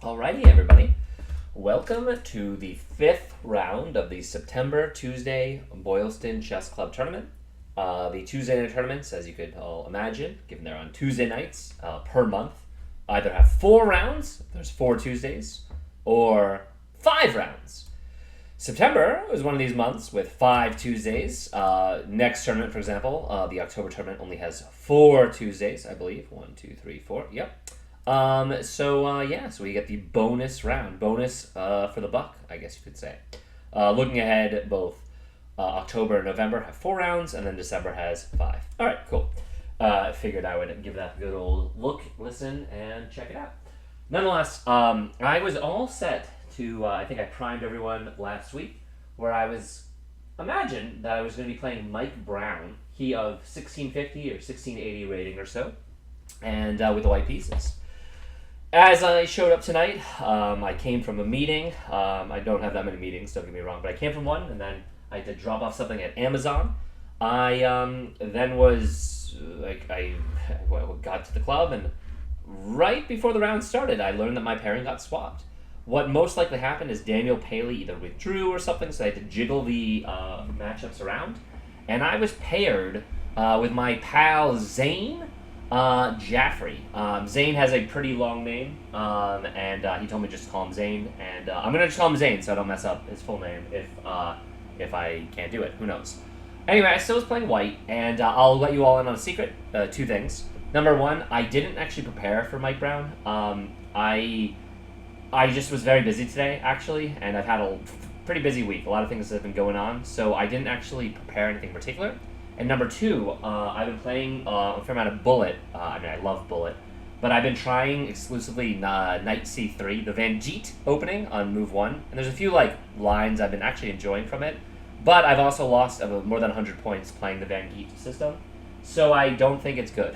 Alrighty, everybody. Welcome to the fifth round of the September Tuesday Boylston Chess Club tournament. The Tuesday night tournaments, as you could all imagine, given they're on Tuesday nights per month, either have 4 rounds, if there's 4 Tuesdays, or 5 rounds. September was one of these months with 5 Tuesdays. Next tournament, for example, the October tournament only has 4 Tuesdays, I believe. 1, 2, 3, 4. Yep. So we get the bonus round. Bonus for the buck, I guess you could say. Looking ahead, both October and November have 4 rounds, and then December has 5. All right, cool. I figured I would give that a good old look, listen, and check it out. Nonetheless, I was all set to, I think I primed everyone last week, where I was, imagined that I was going to be playing Mike Brown, he of 1650 or 1680 rating or so, and with the white pieces. As I showed up tonight, I came from a meeting. I don't have that many meetings, don't get me wrong, but I came from one, and then I had to drop off something at Amazon. I then was, I got to the club, and right before the round started, I learned that my pairing got swapped. What most likely happened is Daniel Paley either withdrew or something, so I had to jiggle the matchups around. And I was paired with my pal Zane Jafri. Zane has a pretty long name, and he told me just to call him Zane, and I'm gonna just call him Zane so I don't mess up his full name if I can't do it. Who knows? Anyway, I still was playing white, and I'll let you all in on a secret. 2 things. Number one, I didn't actually prepare for Mike Brown. I just was very busy today, actually, and I've had a pretty busy week. A lot of things have been going on, so I didn't actually prepare anything particular. And number two, I've been playing a fair amount of Bullet. I love Bullet. But I've been trying exclusively Knight C3, the Van Geet opening on move 1. And there's a few lines I've been actually enjoying from it. But I've also lost more than 100 points playing the Van Geet system. So I don't think it's good.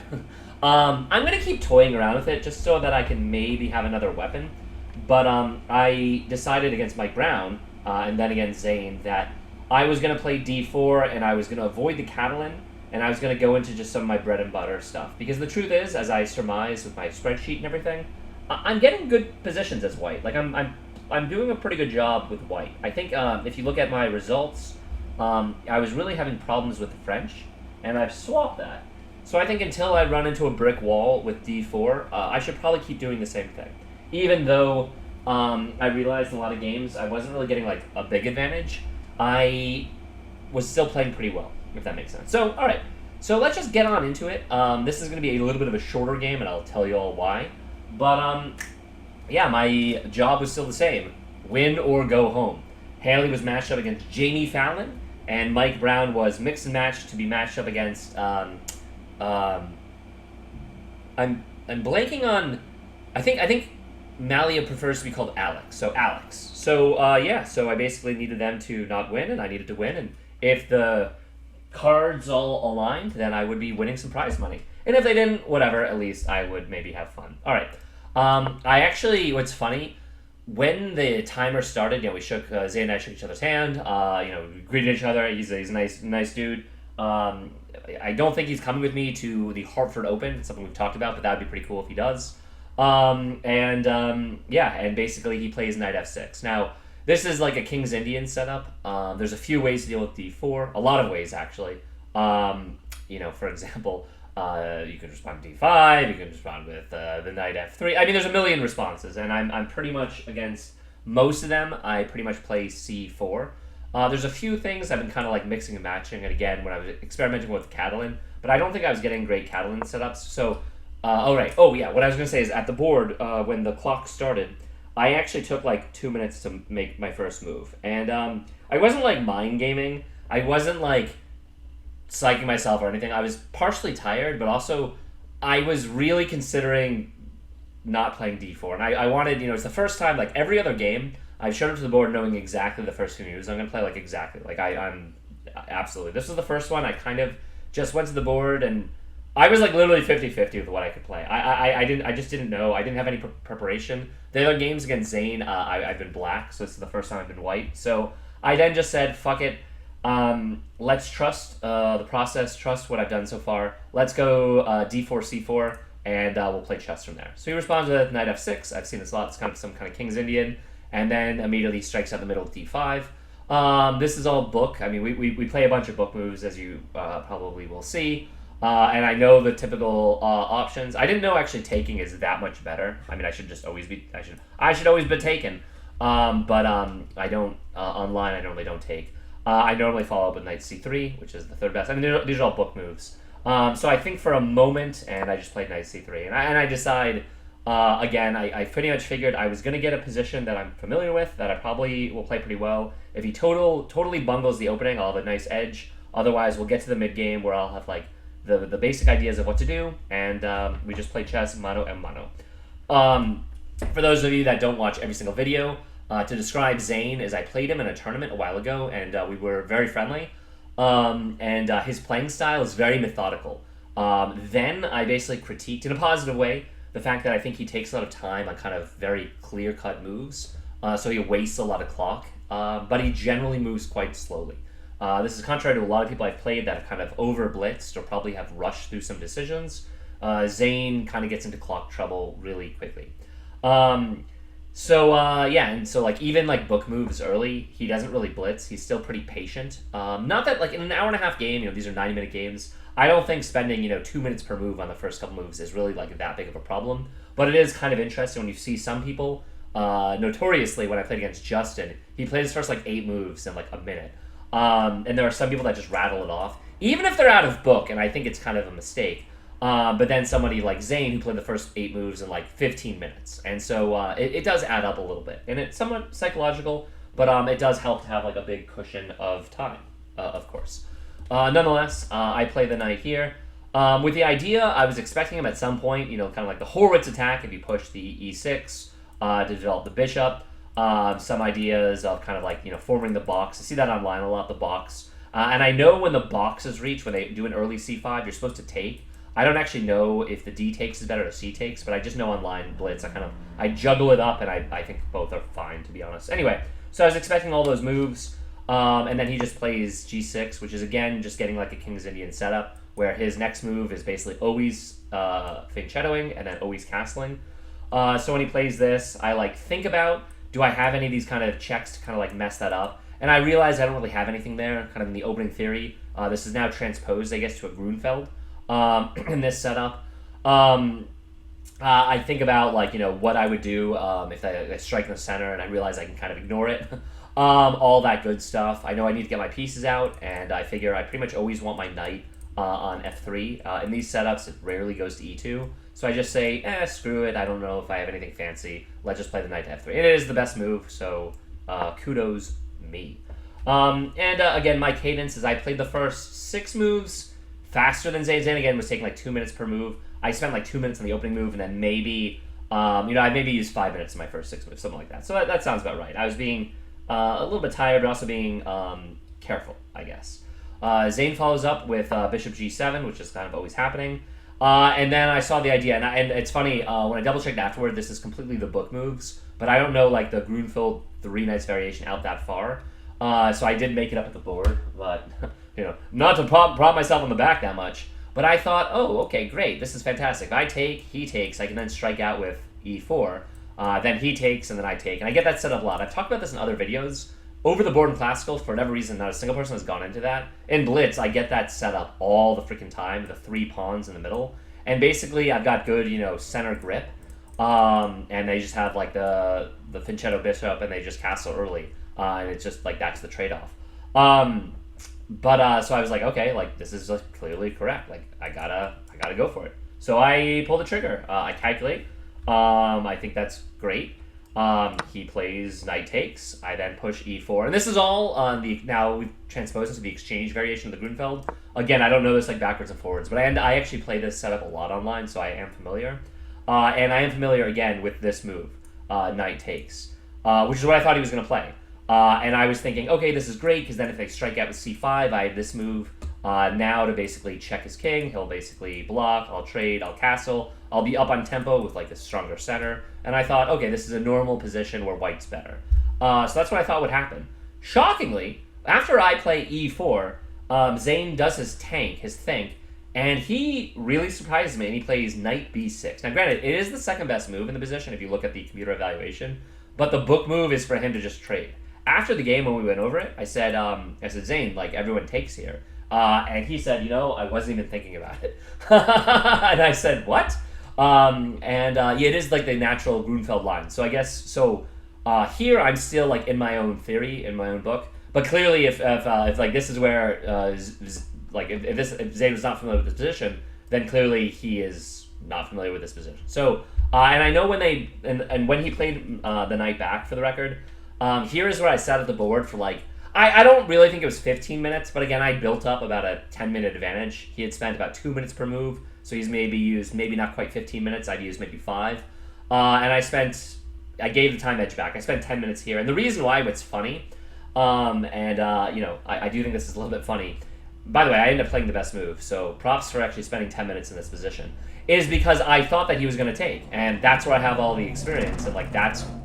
I'm going to keep toying around with it just so that I can maybe have another weapon. But I decided against Mike Brown, and then against Zane, that I was going to play d4, and I was going to avoid the Catalan, and I was going to go into just some of my bread and butter stuff. Because the truth is, as I surmise with my spreadsheet and everything, I'm getting good positions as white. I'm doing a pretty good job with white. I think if you look at my results, I was really having problems with the French, and I've swapped that. So I think until I run into a brick wall with d4, I should probably keep doing the same thing. Even though I realized in a lot of games I wasn't really getting a big advantage, I was still playing pretty well, if that makes sense. So, alright. So let's just get on into it. This is going to be a little bit of a shorter game, and I'll tell you all why. But, yeah, my job was still the same. Win or go home. Haley was matched up against Jamie Fallon, and Mike Brown was mixed and matched to be matched up against, I'm blanking on, I think Malia prefers to be called Alex. So Alex. So so I basically needed them to not win, and I needed to win. And if the cards all aligned, then I would be winning some prize money. And if they didn't, whatever, at least I would maybe have fun. All right. What's funny, when the timer started, we shook, Zay and I shook each other's hand, we greeted each other. He's a nice dude. I don't think he's coming with me to the Hartford Open. It's something we've talked about, but that would be pretty cool if he does. And basically he plays knight f6. Now, this is like a King's Indian setup. There's a few ways to deal with d4. A lot of ways, actually. For example, you could respond to d5. You can respond with the knight f3. I mean, there's a million responses, and I'm pretty much against most of them. I pretty much play c4. There's a few things I've been kind of mixing and matching, and again, when I was experimenting with Catalan, but I don't think I was getting great Catalan setups, so... what I was going to say is at the board, when the clock started, I actually took 2 minutes to make my first move. And I wasn't mind gaming. I wasn't psyching myself or anything. I was partially tired, but also I was really considering not playing d4. And I wanted, it's the first time, every other game, I've shown up to the board knowing exactly the first 2 moves I'm going to play, exactly. I'm absolutely. This was the first one. I kind of just went to the board and I was literally 50-50 with what I could play. I just didn't know. I didn't have any preparation. The other games against Zane, I've been black, so this is the first time I've been white. So I then just said, fuck it. Let's trust the process, trust what I've done so far. Let's go d4, c4. and we'll play chess from there. So he responds with knight f6. I've seen this a lot. It's kind of some kind of King's Indian, and then immediately strikes out the middle with d5. This is all book. I mean, we play a bunch of book moves, as you probably will see. And I know the typical options. I didn't know actually taking is that much better. I mean, I should always be taken. But I don't online. I normally don't take. I normally follow up with knight c3, which is the third best. I mean, these are all book moves. So I think for a moment, and I just played knight c3, and I decide again. I pretty much figured I was going to get a position that I'm familiar with, that I probably will play pretty well. If he totally bungles the opening, I'll have a nice edge. Otherwise, we'll get to the mid game where I'll have like the basic ideas of what to do, and we just play chess mano a mano. For those of you that don't watch every single video, to describe Zane is I played him in a tournament a while ago, and we were very friendly. And his playing style is very methodical. Then I basically critiqued, in a positive way, the fact that I think he takes a lot of time on kind of very clear-cut moves. So he wastes a lot of clock, but he generally moves quite slowly. This is contrary to a lot of people I've played that have kind of over-blitzed or probably have rushed through some decisions. Zane kind of gets into clock trouble really quickly. So like even like book moves early, he doesn't really blitz. He's still pretty patient. Not that like in an hour and a half game, these are 90-minute games. I don't think spending 2 minutes per move on the first couple moves is really like that big of a problem. But it is kind of interesting when you see some people. Notoriously, when I played against Justin, he played his first like 8 moves in like a minute. And there are some people that just rattle it off, even if they're out of book, and I think it's kind of a mistake. But then somebody like Zane, who played the first 8 moves in like 15 minutes. And so it does add up a little bit. And it's somewhat psychological, but it does help to have like a big cushion of time, of course. Nonetheless, I play the knight here. With the idea, I was expecting him at some point, kind of like the Horwitz attack, if you push the e6 to develop the bishop. Some ideas of kind of like, forming the box. I see that online a lot, the box. And I know when the box is reached, when they do an early c5, you're supposed to take. I don't actually know if the d takes is better or c takes, but I just know online blitz. I juggle it up, and I think both are fine, to be honest. Anyway, so I was expecting all those moves, and then he just plays g6, which is again just getting like a King's Indian setup, where his next move is basically always fianchettoing and then always castling. So when he plays this, I like think about, do I have any of these kind of checks to kind of like mess that up? And I realize I don't really have anything there, kind of in the opening theory. This is now transposed, I guess, to a Grunfeld. In this setup, I think about like what I would do if I strike in the center, and I realize I can kind of ignore it. All that good stuff. I know I need to get my pieces out, and I figure I pretty much always want my knight on f3. In these setups, it rarely goes to e2, so I just say, screw it. I don't know if I have anything fancy. Let's just play the knight to f3. And it is the best move, so kudos me. Again, my cadence is I played the first 6 moves faster than Zane. Zane again was taking like 2 minutes per move. I spent like 2 minutes on the opening move, and then maybe, I maybe used 5 minutes in my first 6 moves, something like that. So that sounds about right. I was being a little bit tired, but also being careful, I guess. Zane follows up with bishop g7, which is kind of always happening. And then I saw the idea, and it's funny, when I double-checked afterward, this is completely the book moves, but I don't know like the Grunfeld 3 knights variation out that far. So I did make it up at the board, but... not to prop myself on the back that much, but I thought, oh, okay, great, this is fantastic. If I take, he takes, I can then strike out with e4, then he takes, and then I take, and I get that set up a lot. I've talked about this in other videos. Over the board in Classical, for whatever reason, not a single person has gone into that. In Blitz, I get that set up all the freaking time, the 3 pawns in the middle, and basically I've got good, center grip, and they just have like the fianchetto bishop, and they just castle early, and it's just like that's the trade-off. But so I was like, okay, like this is like clearly correct. Like I gotta go for it. So I pull the trigger. I calculate. I think that's great. He plays knight takes. I then push e4, and this is all on the now we've transposed into the exchange variation of the Grunfeld. Again, I don't know this like backwards and forwards, but I actually play this setup a lot online, so I am familiar. And I am familiar again with this move, knight takes, which is what I thought he was going to play. And I was thinking, okay, this is great, because then if I strike out with c5, I have this move now to basically check his king. He'll basically block, I'll trade, I'll castle, I'll be up on tempo with like a stronger center. And I thought, okay, this is a normal position where white's better. So that's what I thought would happen. Shockingly, after I play e4, Zane does his tank, his think, And he really surprises me, and he plays knight b6. Now, granted, it is the second best move in the position if you look at the computer evaluation, but the book move is for him to just trade. After the game, when we went over it, I said, Zane, like, everyone takes here. And he said, I wasn't even thinking about it. And I said, what? Yeah, it is like the natural Grunfeld line. So I guess, here I'm still like in my own theory, in my own book. But clearly, if like this is where if Zane was not familiar with this position, then clearly he is not familiar with this position. So and I know when when he played the knight back, for the record, here is where I sat at the board for like I don't really think it was 15 minutes, but again I built up about a 10-minute advantage. He had spent about 2 minutes per move, so he's maybe used maybe not quite 15 minutes. I'd used maybe 5, and I gave the time edge back. I spent 10 minutes here, and the reason why it's funny. I do think this is a little bit funny. By the way, I ended up playing the best move, so props for actually spending 10 minutes in this position. Is because I thought that he was going to take, and that's where I have all the experience. And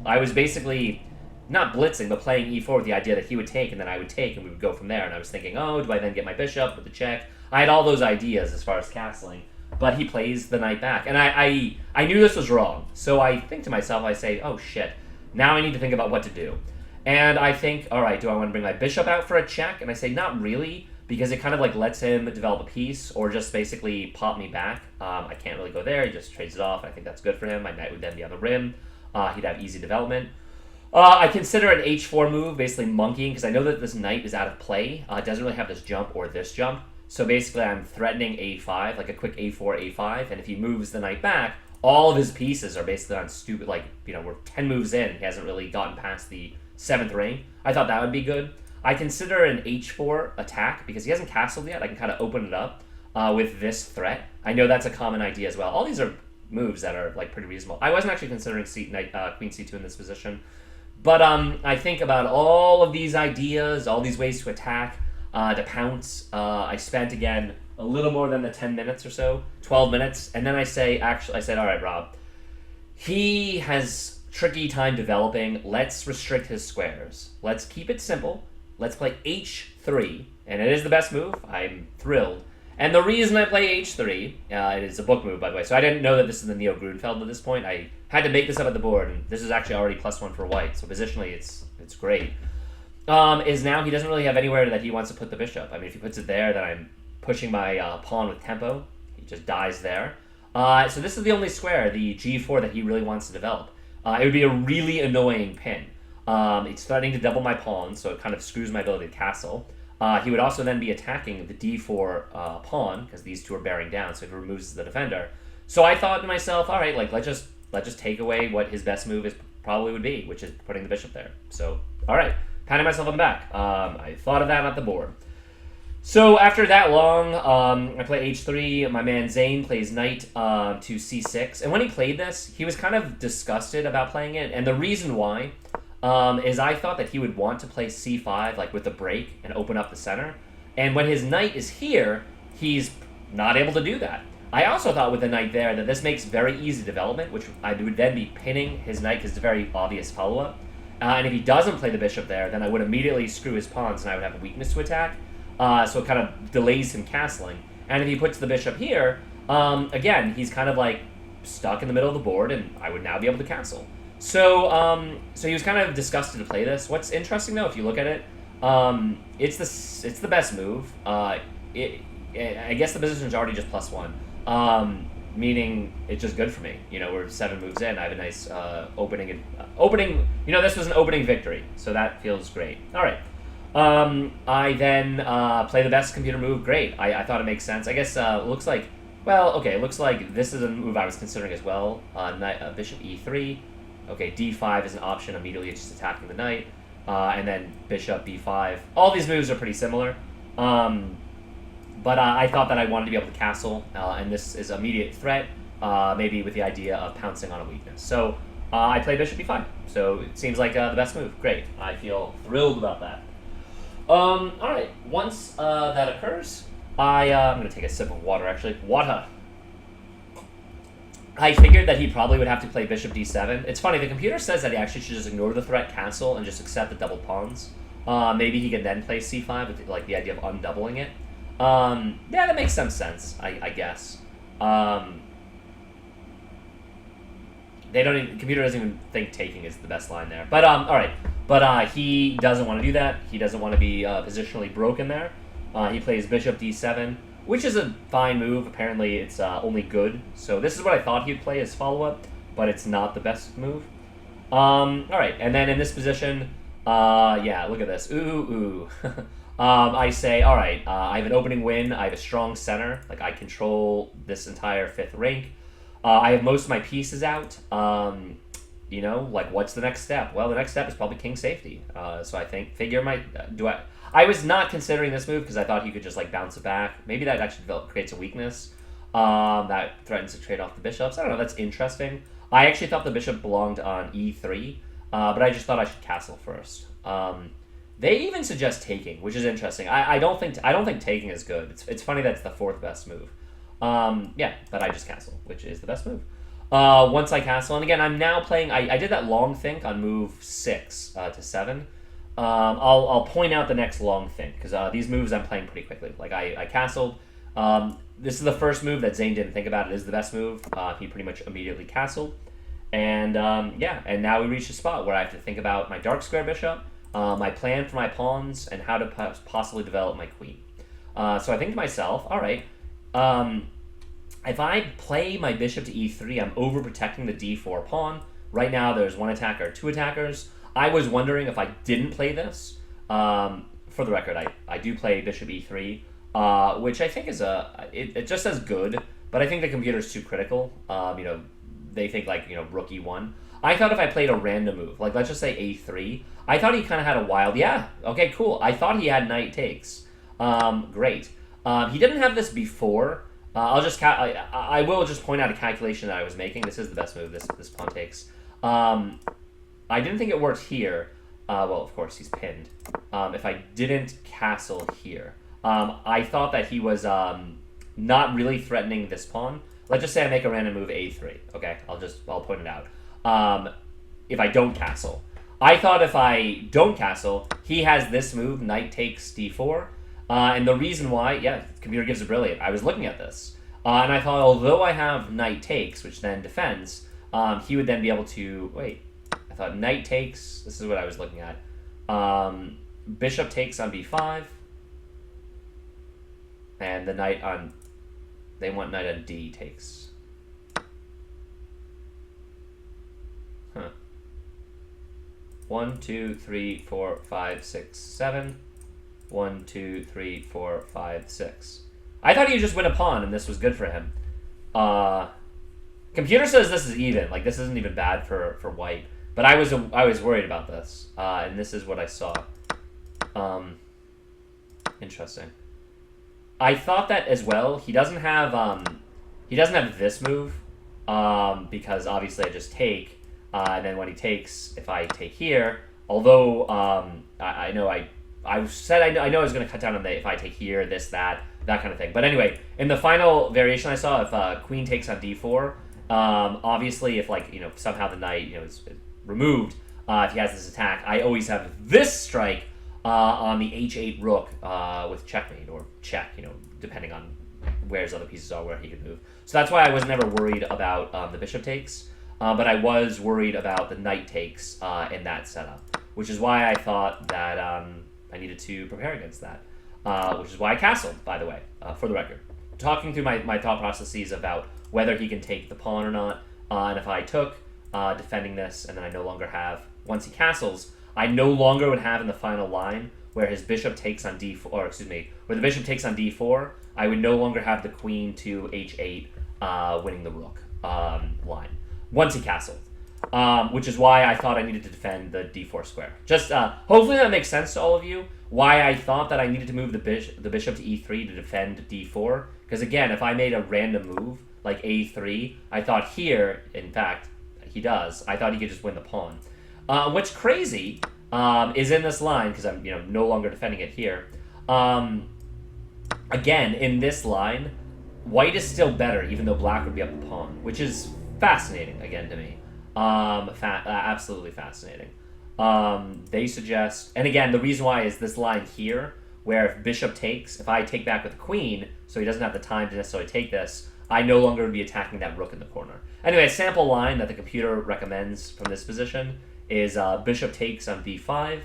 I was basically not blitzing, but playing e4 with the idea that he would take, and then I would take, and we would go from there. And I was thinking, oh, do I then get my bishop with the check? I had all those ideas as far as castling, but he plays the knight back, and I knew this was wrong. So I think to myself, I say, oh shit, now I need to think about what to do. And I think, all right, do I want to bring my bishop out for a check? And I say, not really, because it kind of like lets him develop a piece or just basically pop me back. I can't really go there. He just trades it off. I think that's good for him. My knight would then be on the rim. He'd have easy development. I consider an h4 move, basically monkeying, because I know that this knight is out of play. It doesn't really have this jump or this jump. So basically I'm threatening a5, like a quick a4, a5. And if he moves the knight back, all of his pieces are basically on stupid, we're 10 moves in. He hasn't really gotten past the 7th ring. I thought that would be good. I consider an h4 attack because he hasn't castled yet. I can kind of open it up with this threat. I know that's a common idea as well. All these are moves that are like pretty reasonable. I wasn't actually considering queen c2 in this position, but I think about all of these ideas, all these ways to attack, to pounce. I spent again a little more than the 10 minutes or so, 12 minutes, and then I said, all right, Rob, he has tricky time developing. Let's restrict his squares. Let's keep it simple. Let's play h3, and it is the best move. I'm thrilled. And the reason I play h3, it is a book move, by the way, so I didn't know that this is the Neo Grunfeld at this point. I had to make this up at the board, and this is actually already +1 for white, so positionally it's great. Is now he doesn't really have anywhere that he wants to put the bishop. I mean, if he puts it there, then I'm pushing my pawn with tempo. He just dies there. So this is the only square, the g4, that he really wants to develop. It would be a really annoying pin. It's threatening to double my pawn, so it kind of screws my ability to castle. He would also then be attacking the d4 pawn, because these two are bearing down, so it removes the defender. So I thought to myself, all right, let's just take away what his best move probably would be, which is putting the bishop there. So, all right, patting myself on the back. I thought of that at the board. So after that long, I play h3. My man Zane plays knight to c6. And when he played this, he was kind of disgusted about playing it. And the reason why is I thought that he would want to play c5, like with the break, and open up the center. And when his knight is here, he's not able to do that. I also thought with the knight there that this makes very easy development, which I would then be pinning his knight because it's a very obvious follow-up. And if he doesn't play the bishop there, then I would immediately screw his pawns and I would have a weakness to attack. So it kind of delays him castling. And if he puts the bishop here, again, he's kind of like stuck in the middle of the board, and I would now be able to castle. So so he was kind of disgusted to play this. What's interesting though, if you look at it, it's the best move. I guess the position is already just +1, meaning it's just good for me. We're 7 moves in. I have a nice opening. This was an opening victory, so that feels great. All right. I then play the best computer move. Great. I thought it makes sense. I guess it looks like, it looks like this is a move I was considering as well. Bishop e3. Okay, d5 is an option, immediately just attacking the knight. And then bishop b5. All these moves are pretty similar. But I thought that I wanted to be able to castle, and this is immediate threat, maybe with the idea of pouncing on a weakness. So I play bishop b5. So it seems like the best move. Great. I feel thrilled about that. All right. Once that occurs, I'm going to take a sip of water, actually. Water. I figured that he probably would have to play bishop d7. It's funny, the computer says that he actually should just ignore the threat, castle, and just accept the double pawns. Maybe he can then play c5 with the idea of undoubling it. Yeah, that makes some sense, I guess. Um, the computer doesn't even think taking is the best line there. But all right. But he doesn't want to do that. He doesn't want to be positionally broken there. He plays bishop d7, which is a fine move. Apparently, it's only good. So this is what I thought he'd play as follow up, but it's not the best move. All right, and then in this position, yeah, look at this. Ooh. I say, all right, I have an opening win. I have a strong center. Like, I control this entire fifth rank. I have most of my pieces out. You know, like, what's the next step? Well, the next step is probably king safety. So I figure I was not considering this move because I thought he could just, like, bounce it back. Maybe that actually creates a weakness that threatens to trade off the bishops. I don't know, that's interesting. I actually thought the bishop belonged on e3, but I just thought I should castle first. They even suggest taking, which is interesting. I don't think taking is good. It's funny that it's the fourth best move. Yeah, but I just castle, which is the best move. Once I castle, and again, I'm now playing. I did that long think on move 6 to 7. I'll point out the next long think because these moves I'm playing pretty quickly. Like I castled. This is the first move that Zane didn't think about. It is the best move. He pretty much immediately castled, and yeah, and now we reach a spot where I have to think about my dark square bishop, my plan for my pawns, and how to possibly develop my queen. So I think to myself, all right. If I play my bishop to e3, I'm overprotecting the d4 pawn. Right now, there's one attacker, two attackers. I was wondering if I didn't play this. For the record, I do play bishop e3, which I think is it just says good, but I think the computer's too critical. You know, they think like, you know, rook e1. I thought if I played a random move, like let's just say a3, I thought he kind of had a wild, yeah, okay, cool. I thought he had knight takes. Great. He didn't have this before. I will just point out a calculation that I was making. This is the best move. This pawn takes. I didn't think it worked here. Well, of course he's pinned. If I didn't castle here, I thought that he was not really threatening this pawn. Let's just say I make a random move a3. Okay, I'll point it out. If I don't castle, I thought if I don't castle, he has this move, knight takes d4. And the reason why, yeah, the computer gives a brilliant. I was looking at this, and I thought, although I have knight takes, which then defends, he would then be able to, wait, I thought knight takes, this is what I was looking at, bishop takes on b5, and the knight on, they want knight on d takes. Huh. 1, 2, 3, 4, 5, 6, 7. 1, 2, 3, 4, 5, 6. I thought he would just win a pawn, and this was good for him. Computer says this is even. Like, this isn't even bad for white. But I was worried about this, and this is what I saw. Interesting. I thought that as well. He doesn't have this move, because obviously I just take, and then when he takes, if I take here, although I know I was going to cut down on the if I take here, this, that kind of thing. But anyway, in the final variation I saw, if queen takes on d4, obviously if, like, you know, somehow the knight, you know, is removed, if he has this attack, I always have this strike on the h8 rook with checkmate or check, you know, depending on where his other pieces are, where he could move. So that's why I was never worried about the bishop takes, but I was worried about the knight takes in that setup, which is why I thought that I needed to prepare against that, which is why I castled, by the way, for the record. Talking through my thought processes about whether he can take the pawn or not, and if I took, defending this, and then I no longer have, once he castles, I no longer would have in the final line where his bishop takes on d4, or excuse me, where the bishop takes on d4, I would no longer have the queen to h8 winning the rook line, once he castled. Which is why I thought I needed to defend the d4 square. Just hopefully that makes sense to all of you. Why I thought that I needed to move the bishop to e3 to defend d4. Because again, if I made a random move like a3, I thought here, in fact, he does. I thought he could just win the pawn. What's crazy is in this line, because I'm no longer defending it here. Again, in this line, white is still better, even though black would be up the pawn, which is fascinating again to me. Absolutely fascinating. They suggest, and again, the reason why is this line here where if bishop takes, if I take back with the queen, so he doesn't have the time to necessarily take this, I no longer would be attacking that rook in the corner. Anyway, a sample line that the computer recommends from this position is bishop takes on b5.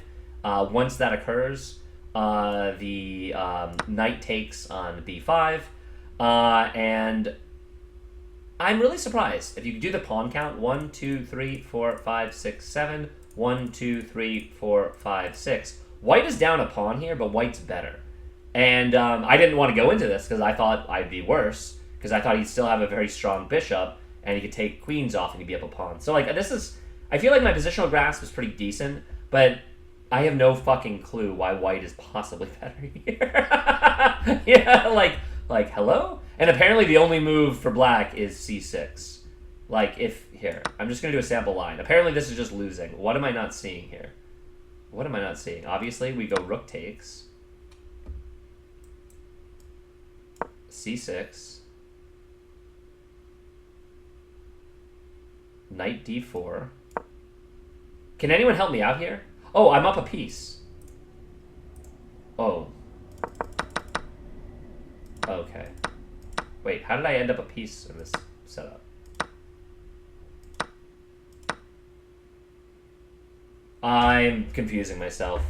Once that occurs, the knight takes on b5. And I'm really surprised. If you do the pawn count, 1, 2, 3, 4, 5, 6, 7, 1, 2, 3, 4, 5, 6. White is down a pawn here, but white's better. And I didn't want to go into this because I thought I'd be worse, because I thought he'd still have a very strong bishop, and he could take queens off and he'd be up a pawn. So, like, this is... I feel like my positional grasp is pretty decent, but I have no fucking clue why white is possibly better here. Yeah, like, hello? And apparently the only move for black is c6. Like, if... Here, I'm just going to do a sample line. Apparently this is just losing. What am I not seeing here? What am I not seeing? Obviously, we go rook takes. c6. Knight d4. Can anyone help me out here? Oh, I'm up a piece. Oh. Okay. Wait, how did I end up a piece in this setup? I'm confusing myself.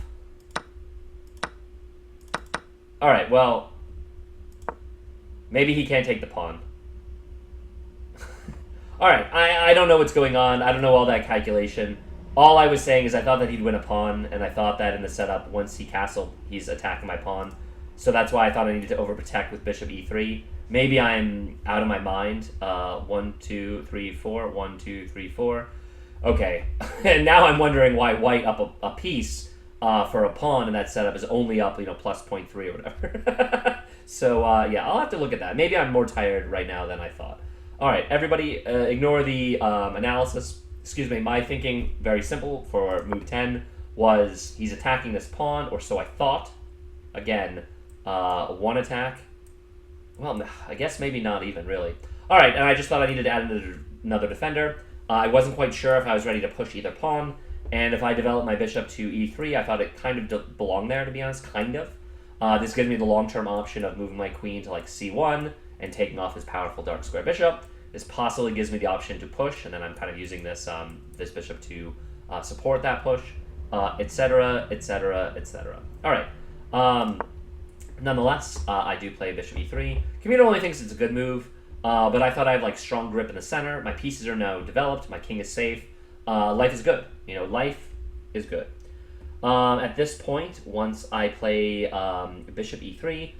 Alright, well... Maybe he can't take the pawn. Alright, I don't know what's going on. I don't know all that calculation. All I was saying is I thought that he'd win a pawn, and I thought that in the setup, once he castled, he's attacking my pawn. So that's why I thought I needed to overprotect with bishop e3. Maybe I'm out of my mind. 1, 2, 3, 4. 1, 2, 3, 4. Okay. And now I'm wondering why white up a piece for a pawn in that setup is only up, plus 0.3 or whatever. So, yeah, I'll have to look at that. Maybe I'm more tired right now than I thought. All right, everybody, ignore the analysis. Excuse me, my thinking, very simple, for move 10 was he's attacking this pawn, or so I thought. Again, one attack. Well, I guess maybe not even, really. All right, and I just thought I needed to add another defender. I wasn't quite sure if I was ready to push either pawn, and if I developed my bishop to e3, I thought it kind of belonged there, to be honest, kind of. This gives me the long-term option of moving my queen to, like, c1 and taking off his powerful dark square bishop. This possibly gives me the option to push, and then I'm kind of using this this bishop to support that push, etc., etc., etc. All right. Nonetheless, I do play bishop e3. Computer only thinks it's a good move, but I thought I have like strong grip in the center. My pieces are now developed. My king is safe. Life is good. Life is good. At this point, once I play bishop e3,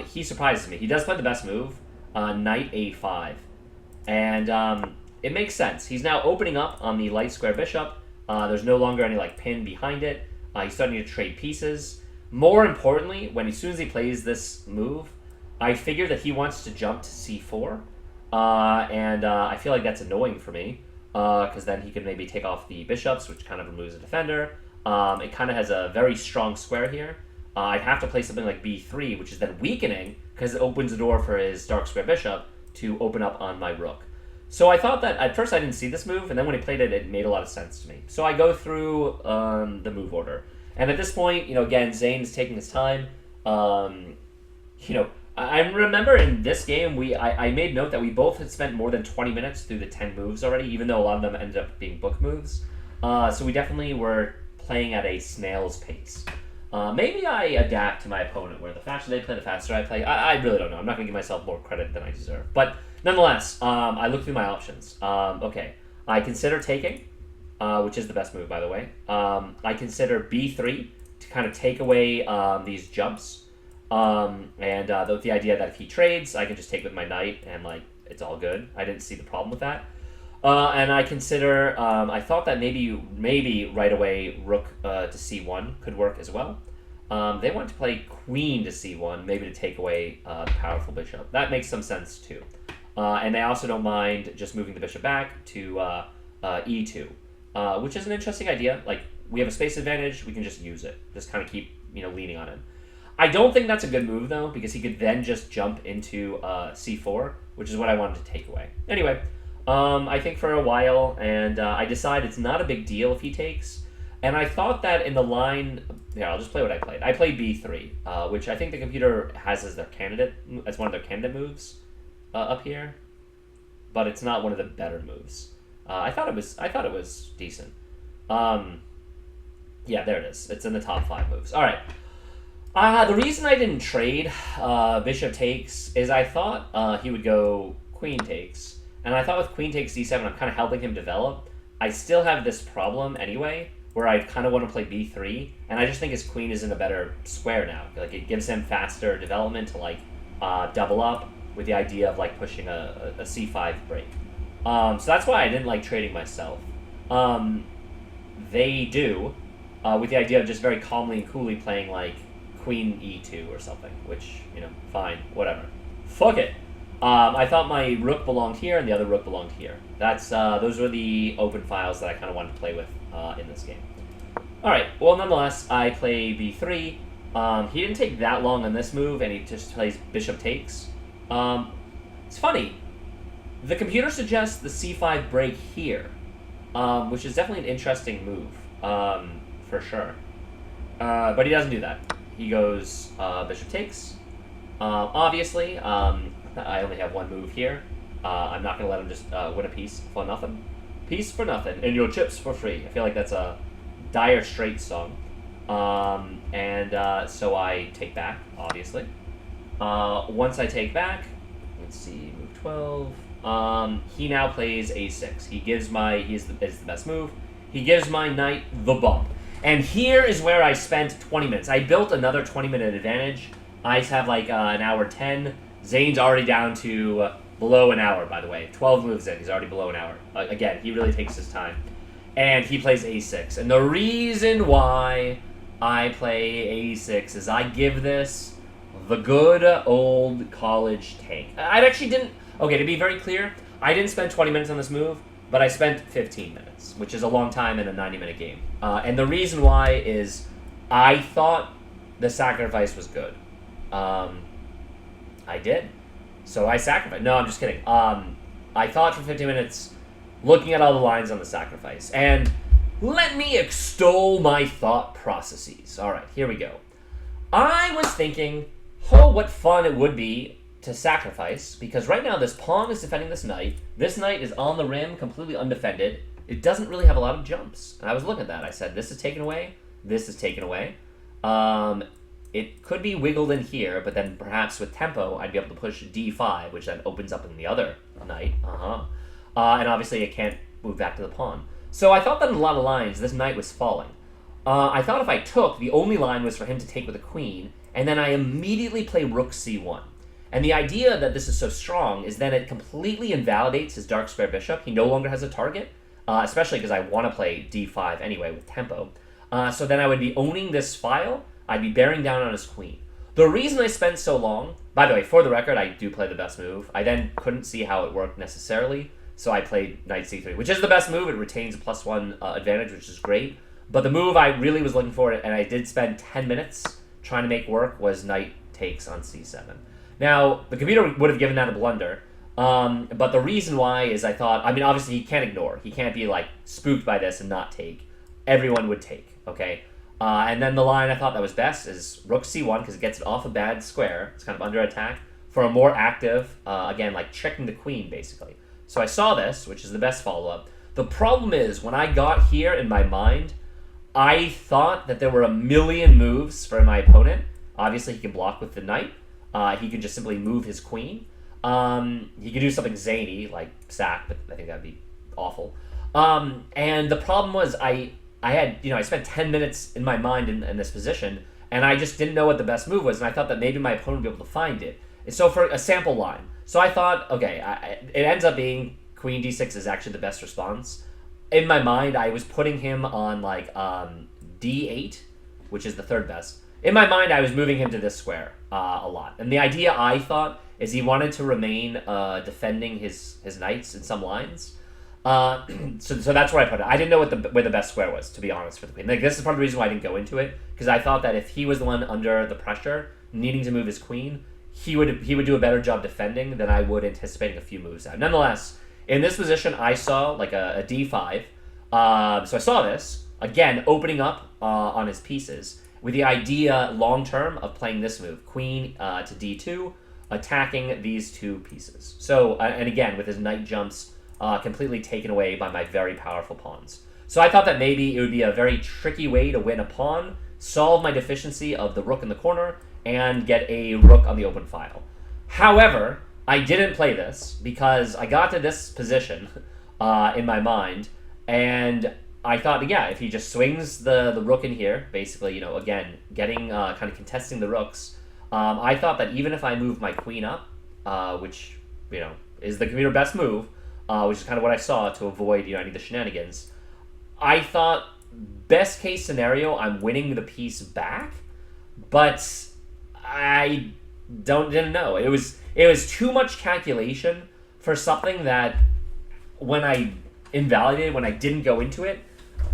he surprises me. He does play the best move, knight a5. And it makes sense. He's now opening up on the light square bishop. There's no longer any pin behind it. He's starting to trade pieces. More importantly, as soon as he plays this move, I figure that he wants to jump to c4. And I feel like that's annoying for me, because then he can maybe take off the bishops, which kind of removes a defender. It kind of has a very strong square here. I'd have to play something like b3, which is then weakening, because it opens the door for his dark square bishop to open up on my rook. So I thought that, at first I didn't see this move, and then when he played it, it made a lot of sense to me. So I go through the move order. And at this point, again, Zane's taking his time. I remember in this game, I made note that we both had spent more than 20 minutes through the 10 moves already, even though a lot of them ended up being book moves. So we definitely were playing at a snail's pace. Maybe I adapt to my opponent, where the faster they play, the faster I play. I really don't know. I'm not going to give myself more credit than I deserve. But nonetheless, I look through my options. Okay, I consider taking, which is the best move, by the way. I consider b3 to kind of take away these jumps. And the idea that if he trades, I can just take with my knight, and it's all good. I didn't see the problem with that. And I consider, I thought that maybe right away rook to c1 could work as well. They want to play queen to c1, maybe to take away the powerful bishop. That makes some sense too. And they also don't mind just moving the bishop back to e2, which is an interesting idea. We have a space advantage, we can just use it. Just kind of keep leaning on it. I don't think that's a good move though, because he could then just jump into c4, which is what I wanted to take away. Anyway. I think for a while, and I decide it's not a big deal if he takes. And I thought that in the line, yeah, I'll just play what I played. I played b3, which I think the computer has as as one of their candidate moves up here, but it's not one of the better moves. I thought it was decent. Yeah, there it is. It's in the top 5 moves. All right. The reason I didn't trade bishop takes is I thought he would go queen takes, and I thought with queen takes d7, I'm kind of helping him develop. I still have this problem anyway, where I kind of want to play b3, and I just think his queen is in a better square now. Like, it gives him faster development to like double up with the idea of like pushing a c5 break. So that's why I didn't like trading myself. They do, with the idea of just very calmly and coolly playing like queen e2 or something, which, you know, fine, whatever. Fuck it. I thought my rook belonged here and the other rook belonged here. Those were the open files that I kind of wanted to play with in this game. Alright, well, nonetheless, I play b3. He didn't take that long on this move, and he just plays bishop takes. It's funny. The computer suggests the c5 break here, which is definitely an interesting move, for sure. But he doesn't do that. He goes bishop takes. Obviously, I only have one move here. I'm not going to let him just win a piece for nothing. Piece for nothing, and your chips for free. I feel like that's a Dire Straits song. So I take back, obviously. Once I take back, let's see, move 12. He now plays a6. Is the best move. He gives my knight the bump. And here is where I spent 20 minutes. I built another 20-minute advantage. I have like an hour 10. Zane's already down to below an hour, by the way. 12 moves in. He's already below an hour. Again, he really takes his time. And he plays a6. And the reason why I play a6 is I give this the good old college take. I actually didn't... Okay, to be very clear, I didn't spend 20 minutes on this move, but I spent 15 minutes, which is a long time in a 90-minute game. And the reason why is I thought the sacrifice was good. I did. So I sacrificed. No, I'm just kidding. I thought for 15 minutes, looking at all the lines on the sacrifice. And let me extol my thought processes. All right, here we go. I was thinking, oh, what fun it would be to sacrifice, because right now this pawn is defending this knight. This knight is on the rim, completely undefended. It doesn't really have a lot of jumps. And I was looking at that. I said, this is taken away. This is taken away. It could be wiggled in here, but then perhaps with tempo, I'd be able to push d5, which then opens up in the other knight. And obviously, it can't move back to the pawn. So I thought that in a lot of lines, this knight was falling. I thought if I took, the only line was for him to take with a queen, and then I immediately play rook c1. And the idea that this is so strong is that it completely invalidates his dark square bishop. He no longer has a target, especially because I want to play d5 anyway with tempo. So then I would be owning this file. I'd be bearing down on his queen. The reason I spent so long, by the way, for the record, I do play the best move. I then couldn't see how it worked necessarily, so I played knight c3, which is the best move. It retains a +1 advantage, which is great. But the move I really was looking for, and I did spend 10 minutes trying to make work, was knight takes on c7. Now, the computer would have given that a blunder, but the reason why is I thought, I mean, obviously he can't ignore. He can't be, like, spooked by this and not take. Everyone would take, okay? And then the line I thought that was best is rook c1, because it gets it off a bad square. It's kind of under attack for a more active, again, like checking the queen, basically. So I saw this, which is the best follow-up. The problem is, when I got here in my mind, I thought that there were a million moves for my opponent. Obviously, he can block with the knight. He could just simply move his queen. He could do something zany, like sack, but I think that would be awful. And the problem was I spent 10 minutes in my mind in this position, and I just didn't know what the best move was, and I thought that maybe my opponent would be able to find it. And so for a sample line. So I thought, okay, it ends up being queen d6 is actually the best response. In my mind, I was putting him on, like, d8, which is the third best. In my mind, I was moving him to this square a lot. And the idea, I thought, is he wanted to remain defending his knights in some lines. So that's where I put it. I didn't know where the best square was, to be honest, for the queen. Like, this is part of the reason why I didn't go into it, because I thought that if he was the one under the pressure, needing to move his queen, he would do a better job defending than I would anticipating a few moves out. Nonetheless, in this position, I saw like a d5. So I saw this. again, opening up on his pieces with the idea long term of playing this move, queen to d2, attacking these two pieces. So, and again, with his knight jumps completely taken away by my very powerful pawns. So I thought that maybe it would be a very tricky way to win a pawn, solve my deficiency of the rook in the corner, and get a rook on the open file. However, I didn't play this because I got to this position in my mind, and I thought, yeah, if he just swings the rook in here, basically, again, getting kind of contesting the rooks, I thought that even if I move my queen up, which, is the computer best move, which is kind of what I saw to avoid, any of the shenanigans, I thought best case scenario, I'm winning the piece back, but I didn't know. It was too much calculation for something that when I invalidated, when I didn't go into it,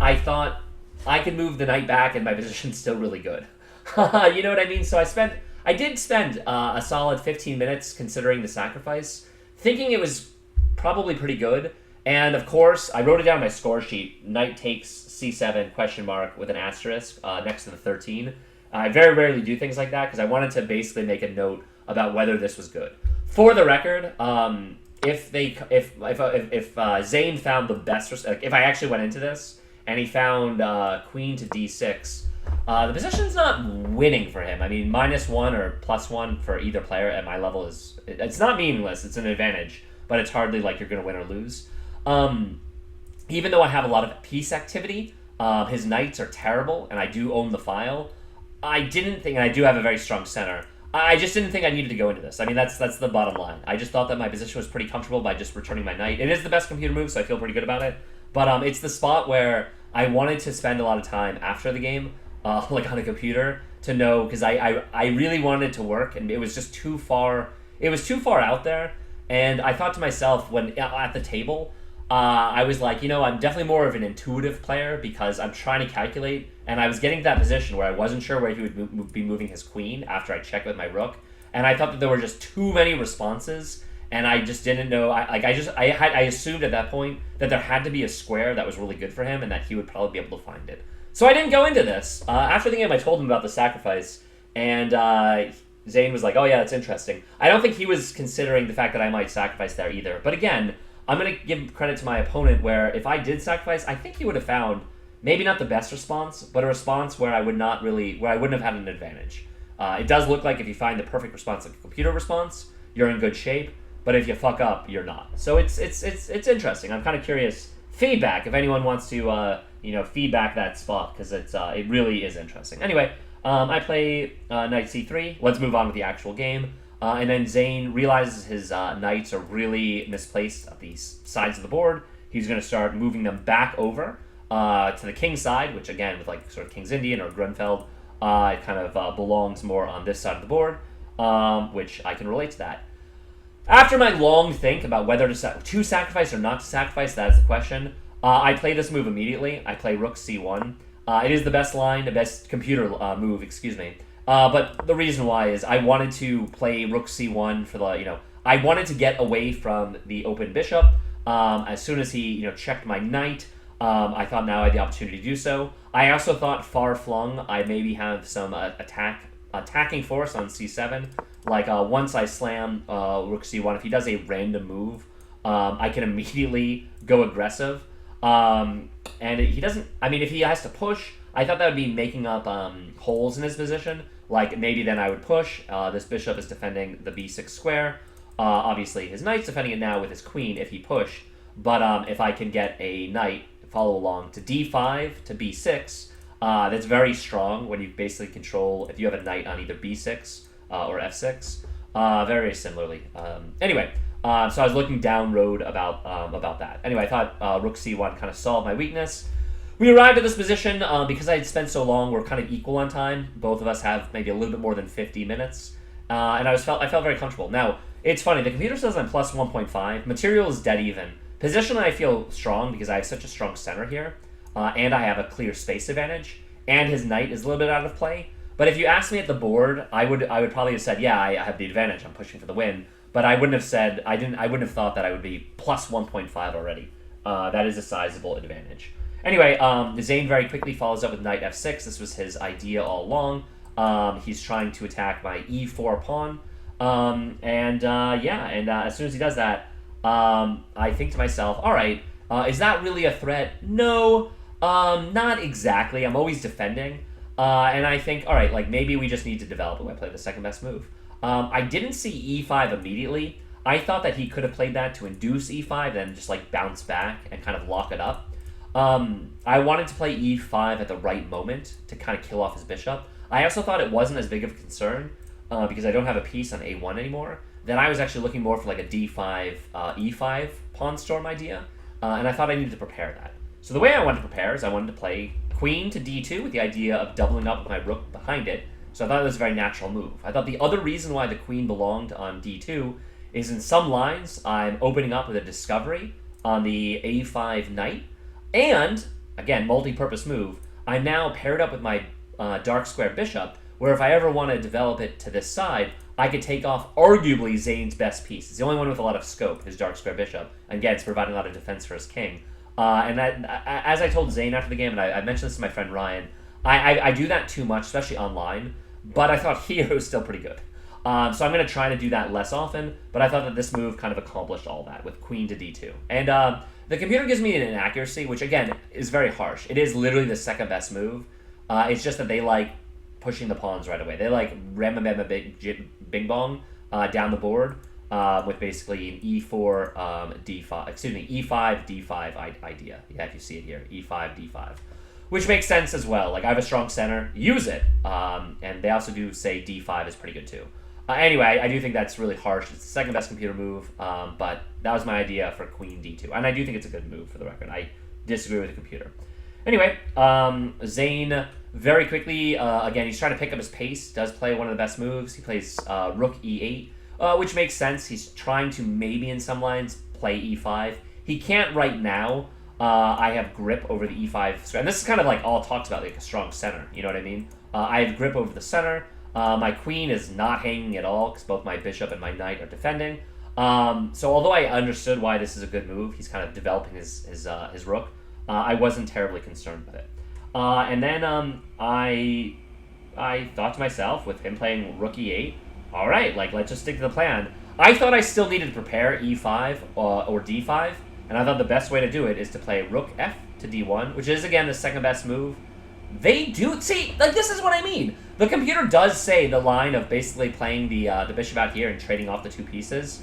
I thought I could move the knight back and my position's still really good. You know what I mean? So I did spend a solid 15 minutes considering the sacrifice, thinking it was probably pretty good. And of course, I wrote it down on my score sheet. Knight takes c7 question mark with an asterisk next to the 13. I very rarely do things like that because I wanted to basically make a note about whether this was good. For the record, if Zane found the best, if I actually went into this and he found queen to d6, the position's not winning for him. I mean, -1 or +1 for either player at my level it's not meaningless. It's an advantage, but it's hardly like you're going to win or lose. Even though I have a lot of piece activity, his knights are terrible, and I do own the file. I didn't think, and I do have a very strong center. I just didn't think I needed to go into this. I mean, that's the bottom line. I just thought that my position was pretty comfortable by just returning my knight. It is the best computer move, so I feel pretty good about it. But it's the spot where I wanted to spend a lot of time after the game, like on a computer, to know, because I really wanted it to work, and it was just too far. It was too far out there, and I thought to myself when at the table, I was like, I'm definitely more of an intuitive player because I'm trying to calculate, and I was getting to that position where I wasn't sure where he would be moving his queen after I checked with my rook, and I thought that there were just too many responses, and I just didn't know. I assumed at that point that there had to be a square that was really good for him, and that he would probably be able to find it. So I didn't go into this. After the game, I told him about the sacrifice, and Zane was like, "Oh yeah, that's interesting." I don't think he was considering the fact that I might sacrifice there either. But again, I'm going to give credit to my opponent where if I did sacrifice, I think he would have found maybe not the best response, but a response where I wouldn't have had an advantage. It does look like if you find the perfect response, like a computer response, you're in good shape, but if you fuck up, you're not. So it's interesting. I'm kind of curious. Feedback, if anyone wants to feedback that spot, because it really is interesting. Anyway, I play knight c3. Let's move on with the actual game. And then Zane realizes his knights are really misplaced at these sides of the board. He's going to start moving them back over to the king side, which again, with like sort of King's Indian or Grunfeld, it kind of belongs more on this side of the board, which I can relate to that. After my long think about whether to sacrifice or not to sacrifice, that is the question, I play this move immediately. I play rook c1. It is the best line, the best computer move, excuse me. But the reason why is I wanted to play rook c1 for the, I wanted to get away from the open bishop. As soon as he, checked my knight, I thought now I had the opportunity to do so. I also thought far flung, I maybe have some attacking force on c7. Like once I slam rook c1, if he does a random move, I can immediately go aggressive. And he doesn't, if he has to push, I thought that would be making up holes in his position. Like, maybe then I would push. This bishop is defending the b6 square. Obviously, his knight's defending it now with his queen if he pushed. But if I can get a knight, follow along to d5 to b6, that's very strong when you basically control, if you have a knight on either b6 or f6. Very similarly. Anyway, so I was looking down road about that. Anyway, I thought rook c1 kind of solved my weakness. We arrived at this position because I had spent so long. We're kind of equal on time. Both of us have maybe a little bit more than 50 minutes, and I felt very comfortable. Now it's funny. The computer says I'm plus 1.5. Material is dead even. Position I feel strong because I have such a strong center here, and I have a clear space advantage. And his knight is a little bit out of play. But if you asked me at the board, I would probably have said, yeah, I have the advantage. I'm pushing for the win. But I wouldn't have said I wouldn't have thought that I would be plus 1.5 already. That is a sizable advantage. Anyway, Zane very quickly follows up with knight f6. This was his idea all along. He's trying to attack my e4 pawn. As soon as he does that, I think to myself, all right, is that really a threat? No, not exactly. I'm always defending. And I think, all right, like maybe we just need to develop it. I play the second best move. I didn't see e5 immediately. I thought that he could have played that to induce e5, then just like bounce back and kind of lock it up. I wanted to play e5 at the right moment to kind of kill off his bishop. I also thought it wasn't as big of a concern because I don't have a piece on a1 anymore. Then I was actually looking more for like a d5, e5 pawn storm idea, and I thought I needed to prepare that. So the way I wanted to prepare is I wanted to play queen to d2 with the idea of doubling up with my rook behind it. So I thought it was a very natural move. I thought the other reason why the queen belonged on d2 is in some lines I'm opening up with a discovery on the a5 knight, and, again, multi-purpose move, I'm now paired up with my dark square bishop, where if I ever want to develop it to this side, I could take off arguably Zane's best piece. It's the only one with a lot of scope, his dark square bishop. And again, it's providing a lot of defense for his king. As I told Zane after the game, and I mentioned this to my friend Ryan, I do that too much, especially online, but I thought here it was still pretty good. So I'm going to try to do that less often, but I thought that this move kind of accomplished all that with queen to d2. And the computer gives me an inaccuracy, which again is very harsh. It is literally the second best move. It's just that they like pushing the pawns right away. They like bing bong down the board with basically an e4 d5, e5 d5 idea. Yeah, if you see it here, e5 d5, which makes sense as well. Like I have a strong center, use it, and they also do say d5 is pretty good too. Anyway, I do think that's really harsh. It's the second best computer move, but that was my idea for queen d2. And I do think it's a good move, for the record. I disagree with the computer. Anyway, Zane very quickly, again, he's trying to pick up his pace, does play one of the best moves. He plays rook e8, which makes sense. He's trying to maybe in some lines play e5. He can't right now. I have grip over the e5 square. And this is kind of like all talks about like a strong center. You know what I mean? I have grip over the center. My queen is not hanging at all because both my bishop and my knight are defending. So although I understood why this is a good move, he's kind of developing his rook. I wasn't terribly concerned with it. And then I thought to myself, with him playing rook e8, all right, like let's just stick to the plan. I thought I still needed to prepare e5 or d5, and I thought the best way to do it is to play rook f to d1, which is again the second best move. They do see, like this is what I mean. The computer does say the line of basically playing the bishop out here and trading off the two pieces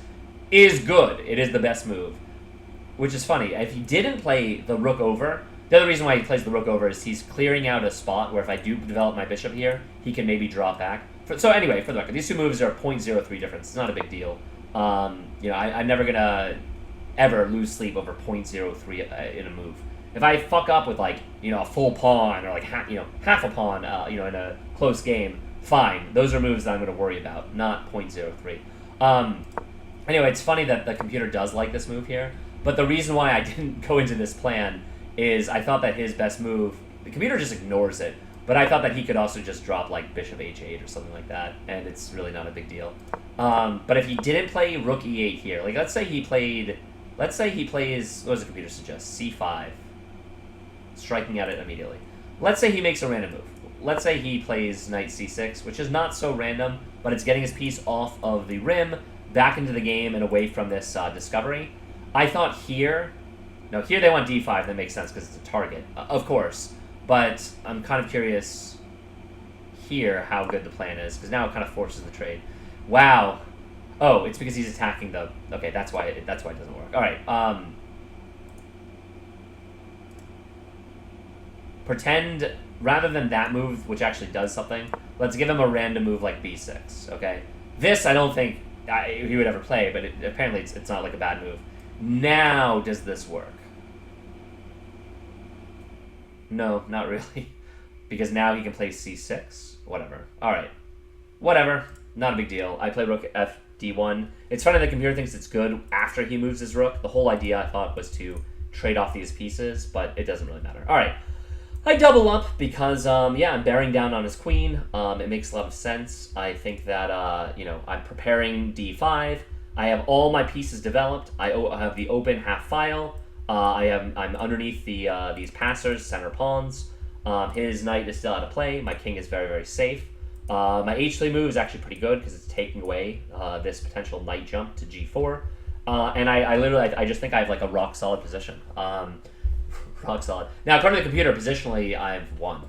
is good. It is the best move, which is funny. If he didn't play the rook over, the other reason why he plays the rook over is he's clearing out a spot where if I do develop my bishop here, he can maybe drop back. So anyway, for the record, these two moves are 0.03 difference. It's not a big deal. I'm never gonna ever lose sleep over 0.03 in a move. If I fuck up with like a full pawn or like half a pawn in a close game, fine. Those are moves that I'm going to worry about, not 0.03. Anyway, it's funny that the computer does like this move here, but the reason why I didn't go into this plan is I thought that his best move, the computer just ignores it, but I thought that he could also just drop like bishop h8 or something like that, and it's really not a big deal. But if he didn't play rook e8 here, like let's say he plays, what does the computer suggest? c5. Striking at it immediately. Let's say he makes a random move. Let's say he plays knight c6, which is not so random, but it's getting his piece off of the rim, back into the game, and away from this discovery. I thought here they want d5, that makes sense because it's a target, of course, but I'm kind of curious here how good the plan is, because now it kind of forces the trade. Wow. Oh, it's because he's attacking the... Okay, that's why it doesn't work. All right, pretend, rather than that move, which actually does something, let's give him a random move like b6, okay? This, I don't think he would ever play, but apparently it's not like a bad move. Now, does this work? No, not really. Because now he can play c6. Whatever. Alright. Whatever. Not a big deal. I play rook f d1. It's funny the computer thinks it's good after he moves his rook. The whole idea, I thought, was to trade off these pieces, but it doesn't really matter. Alright. I double up because, I'm bearing down on his queen. It makes a lot of sense. I think that, I'm preparing d5. I have all my pieces developed. I have the open half file. I'm underneath these passers, center pawns. His knight is still out of play. My king is very, very safe. My h3 move is actually pretty good because it's taking away this potential knight jump to g4. And I literally, I just think I have like a rock solid position. Rock solid. Now, according to the computer, positionally, I've won.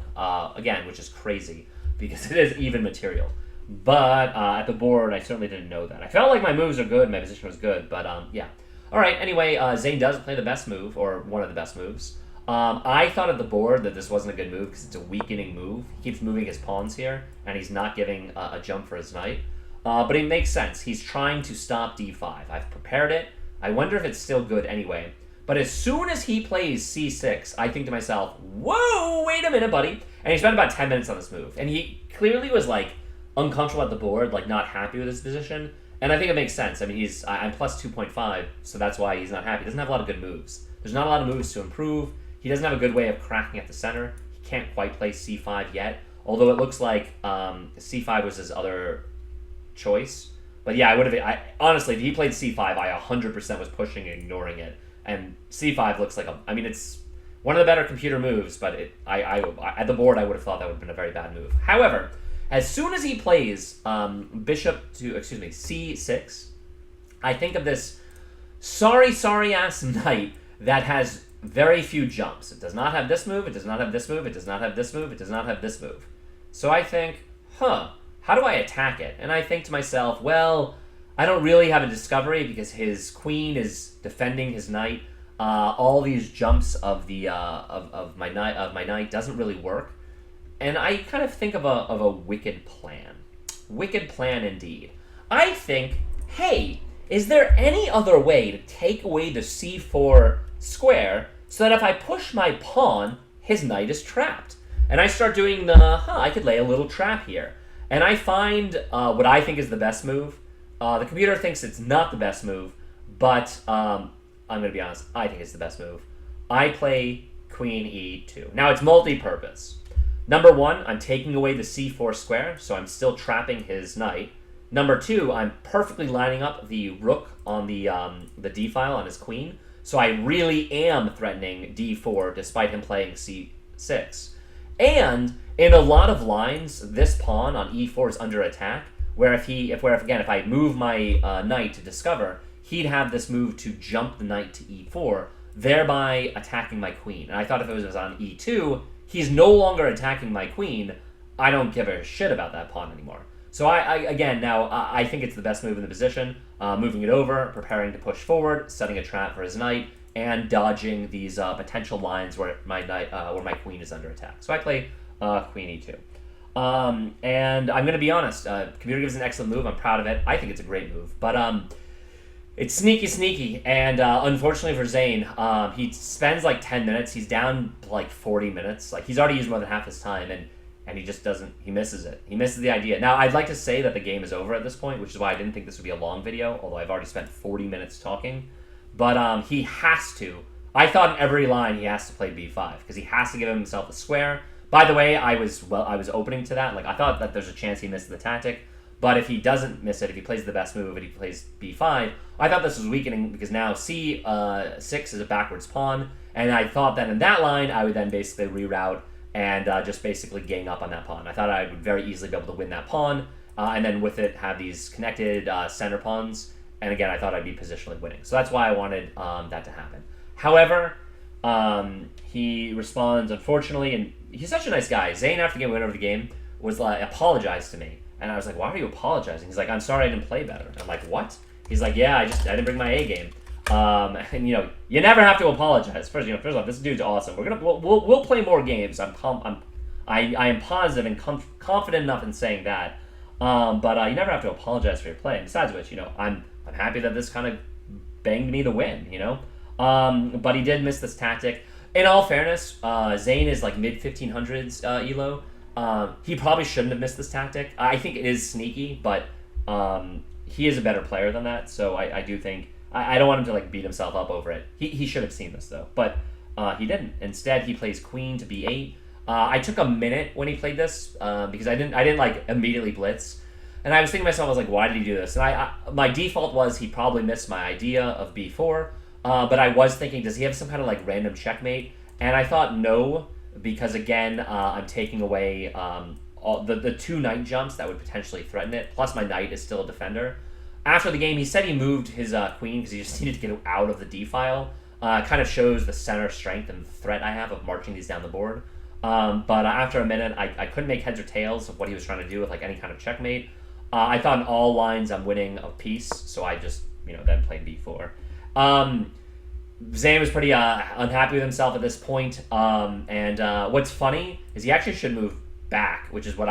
Again, which is crazy because it is even material. But at the board, I certainly didn't know that. I felt like my moves are good, my position was good, but yeah. All right, anyway, Zane does play the best move, or one of the best moves. I thought at the board that this wasn't a good move because it's a weakening move. He keeps moving his pawns here, and he's not giving a jump for his knight. But it makes sense. He's trying to stop d5. I've prepared it. I wonder if it's still good anyway. But as soon as he plays c6, I think to myself, whoa, wait a minute, buddy. And he spent about 10 minutes on this move. And he clearly was, like, uncomfortable at the board, like, not happy with his position. And I think it makes sense. I mean, I'm plus 2.5, so that's why he's not happy. He doesn't have a lot of good moves. There's not a lot of moves to improve. He doesn't have a good way of cracking at the center. He can't quite play c5 yet, although it looks like c5 was his other choice. But yeah, honestly, if he played c5, I 100% was pushing and ignoring it. And c5 looks like it's one of the better computer moves, but at the board, I would have thought that would have been a very bad move. However, as soon as he plays c6, I think of this sorry-ass knight that has very few jumps. It does not have this move, it does not have this move, it does not have this move, it does not have this move. So I think, how do I attack it? And I think to myself, well, I don't really have a discovery because his queen is defending his knight. All these jumps of my knight doesn't really work. And I kind of think of a wicked plan. Wicked plan indeed. I think, hey, is there any other way to take away the c4 square so that if I push my pawn, his knight is trapped? And I start doing I could lay a little trap here. And I find what I think is the best move. The computer thinks it's not the best move, but I'm going to be honest, I think it's the best move. I play queen e2. Now, it's multi-purpose. Number one, I'm taking away the c4 square, so I'm still trapping his knight. Number two, I'm perfectly lining up the rook on the d file on his queen, so I really am threatening d4 despite him playing c6. And in a lot of lines, this pawn on e4 is under attack, where if I move my knight to discover, he'd have this move to jump the knight to e4, thereby attacking my queen. And I thought if it was on e2, he's no longer attacking my queen. I don't give a shit about that pawn anymore. So I think it's the best move in the position, moving it over, preparing to push forward, setting a trap for his knight, and dodging these potential lines where my queen is under attack. So I play queen e2. And I'm going to be honest, computer gives an excellent move. I'm proud of it. I think it's a great move. But it's sneaky. And unfortunately for Zane, he spends like 10 minutes. He's down like 40 minutes. Like he's already used more than half his time, and he just doesn't. He misses it. He misses the idea. Now, I'd like to say that the game is over at this point, which is why I didn't think this would be a long video, although I've already spent 40 minutes talking. But he has to. I thought in every line he has to play b5 because he has to give himself a square. By the way, I was opening to that. Like I thought that there's a chance he missed the tactic, but if he doesn't miss it, if he plays the best move and he plays b5, I thought this was weakening because now c6 is a backwards pawn, and I thought that in that line I would then basically reroute and just basically gang up on that pawn. I thought I would very easily be able to win that pawn, and then with it have these connected center pawns. And again, I thought I'd be positionally winning, so that's why I wanted that to happen. However, he responds unfortunately, and he's such a nice guy. Zane, after the win over the game, was like, apologized to me. And I was like, why are you apologizing? He's like, I'm sorry I didn't play better. And I'm like, what? He's like, yeah, I didn't bring my A game. And you never have to apologize. First off, this dude's awesome. We'll play more games. I am positive and confident enough in saying that. But you never have to apologize for your play. And besides which, I'm happy that this kind of banged me the win. But he did miss this tactic. In all fairness, Zane is like mid 1500s elo. He probably shouldn't have missed this tactic. I think it is sneaky, but he is a better player than that. So I do think I don't want him to like beat himself up over it. He should have seen this though, but he didn't. Instead, he plays queen to b8. I took a minute when he played this because I didn't like immediately blitz, and I was thinking to myself, I was like, why did he do this? And my default was he probably missed my idea of b4. But I was thinking, does he have some kind of like random checkmate? And I thought no, because again, I'm taking away all the two knight jumps that would potentially threaten it. Plus, my knight is still a defender. After the game, he said he moved his queen because he just needed to get out of the d file. Kind of shows the center strength and threat I have of marching these down the board. But after a minute, I couldn't make heads or tails of what he was trying to do with like any kind of checkmate. I thought in all lines I'm winning a piece, so I just then played b4. Zane was pretty unhappy with himself at this point. And what's funny is he actually should move back, which is what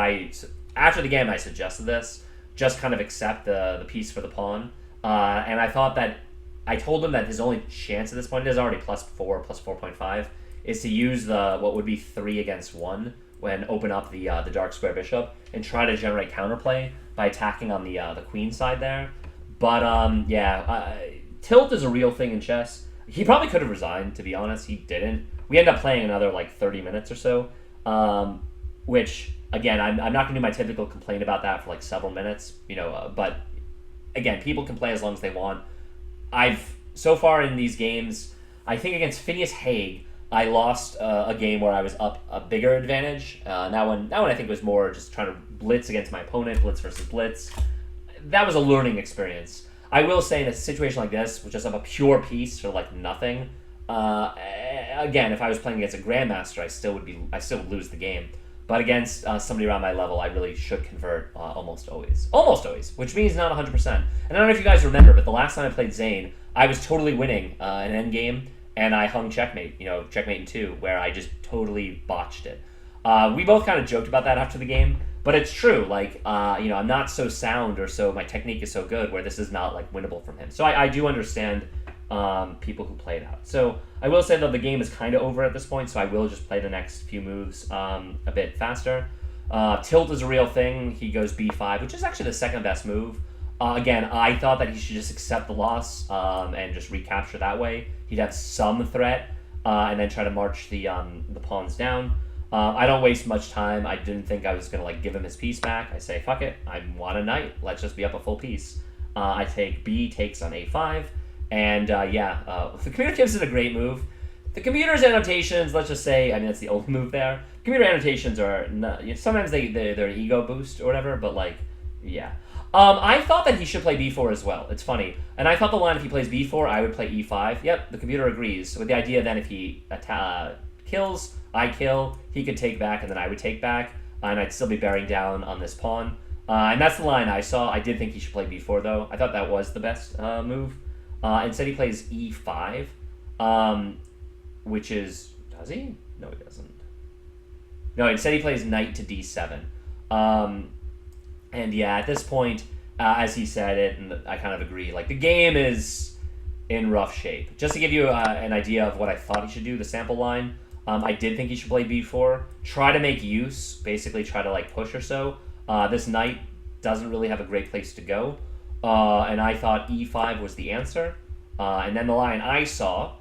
after the game I suggested this. Just kind of accept the piece for the pawn. And I thought that I told him that his only chance at this point, it is already +4, +4.5, is to use the what would be 3 against 1 when open up the dark square bishop and try to generate counterplay by attacking on the queen side there. But tilt is a real thing in chess. He probably could have resigned, to be honest. He didn't. We end up playing another like 30 minutes or so, which again, I'm not going to do my typical complaint about that for like several minutes, but again, people can play as long as they want. I've, so far in these games, I think against Phineas Haig, I lost a game where I was up a bigger advantage. That one I think was more just trying to blitz against my opponent, blitz versus blitz. That was a learning experience. I will say in a situation like this, with just up a pure piece for like nothing, again, if I was playing against a grandmaster, I still would lose the game. But against somebody around my level, I really should convert almost always. Almost always, which means not 100%. And I don't know if you guys remember, but the last time I played Zane, I was totally winning an endgame, and I hung checkmate, checkmate in 2, where I just totally botched it. We both kind of joked about that after the game, but it's true. Like, I'm not so sound or so, my technique is so good where this is not, like, winnable from him. So I do understand people who play it out. So I will say that the game is kind of over at this point, so I will just play the next few moves a bit faster. Tilt is a real thing. He goes b5, which is actually the second best move. Again, I thought that he should just accept the loss and just recapture that way. He'd have some threat and then try to march the pawns down. I don't waste much time. I didn't think I was going to like give him his piece back. I say, fuck it. I want a knight. Let's just be up a full piece. I take b takes on a5. And the computer gives it a great move. The computer's annotations, let's just say, that's the only move there. Computer annotations are, sometimes they're an ego boost or whatever, but like, yeah. I thought that he should play b4 as well. It's funny. And I thought the line, if he plays b4, I would play e5. Yep, the computer agrees. With the idea then if he kills, I kill, he could take back, and then I would take back, and I'd still be bearing down on this pawn. And that's the line I saw. I did think he should play b4, though. I thought that was the best move. Instead, he plays e5, which is... Does he? No, he doesn't. No, instead he plays knight to d7. And yeah, at this point, as he said it, and I kind of agree, like, the game is in rough shape. Just to give you an idea of what I thought he should do, the sample line, I did think he should play b4. Try to make use, basically try to, like, push or so. This knight doesn't really have a great place to go. And I thought e5 was the answer. And then the line I saw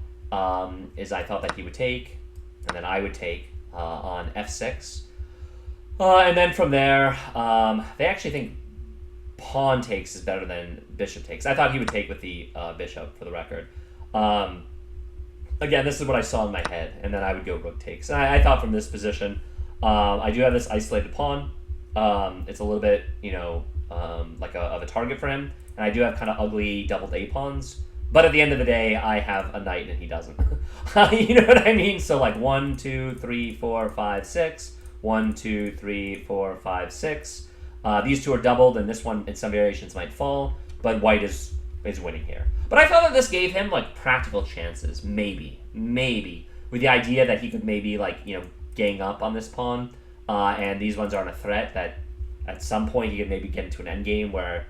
is I thought that he would take, and then I would take on f6. And then from there, they actually think pawn takes is better than bishop takes. I thought he would take with the bishop, for the record. Again, this is what I saw in my head, and then I would go rook takes. And I thought from this position, I do have this isolated pawn. It's a little bit, like of a target for him. And I do have kind of ugly doubled A pawns. But at the end of the day, I have a knight and he doesn't. You know what I mean? So like 1, 2, 3, 4, 5, 6. 1, 2, 3, 4, 5, 6. These two are doubled, and this one in some variations might fall. But white is winning here. But I felt that this gave him like practical chances, maybe, with the idea that he could maybe like gang up on this pawn, and these ones aren't a threat. That at some point he could maybe get into an endgame where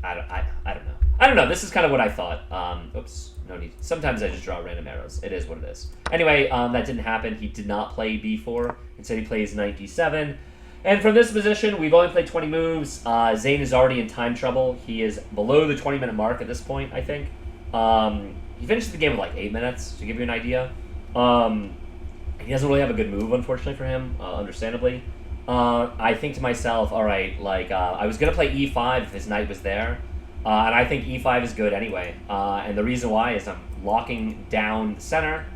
I don't know. I don't know. This is kind of what I thought. Oops, no need. Sometimes I just draw random arrows. It is what it is. Anyway, that didn't happen. He did not play b4. Instead, he plays knight d7. And from this position, we've only played 20 moves. Zane is already in time trouble. He is below the 20-minute mark at this point, I think. He finished the game with like 8 minutes, to give you an idea. He doesn't really have a good move, unfortunately for him, understandably. I think to myself, all right, like, I was going to play e5 if his knight was there. And I think e5 is good anyway. And the reason why is I'm locking down the center.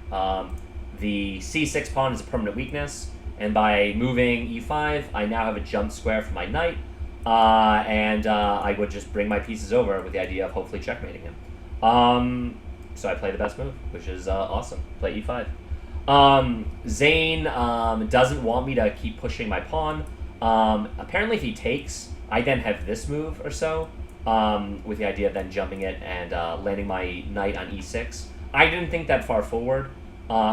The c6 pawn is a permanent weakness, and by moving e5, I now have a jump square for my knight, and I would just bring my pieces over with the idea of hopefully checkmating him. So I play the best move, which is awesome. Play e5. Zane doesn't want me to keep pushing my pawn. Apparently if he takes, I then have this move or so, with the idea of then jumping it and landing my knight on e6. I didn't think that far forward.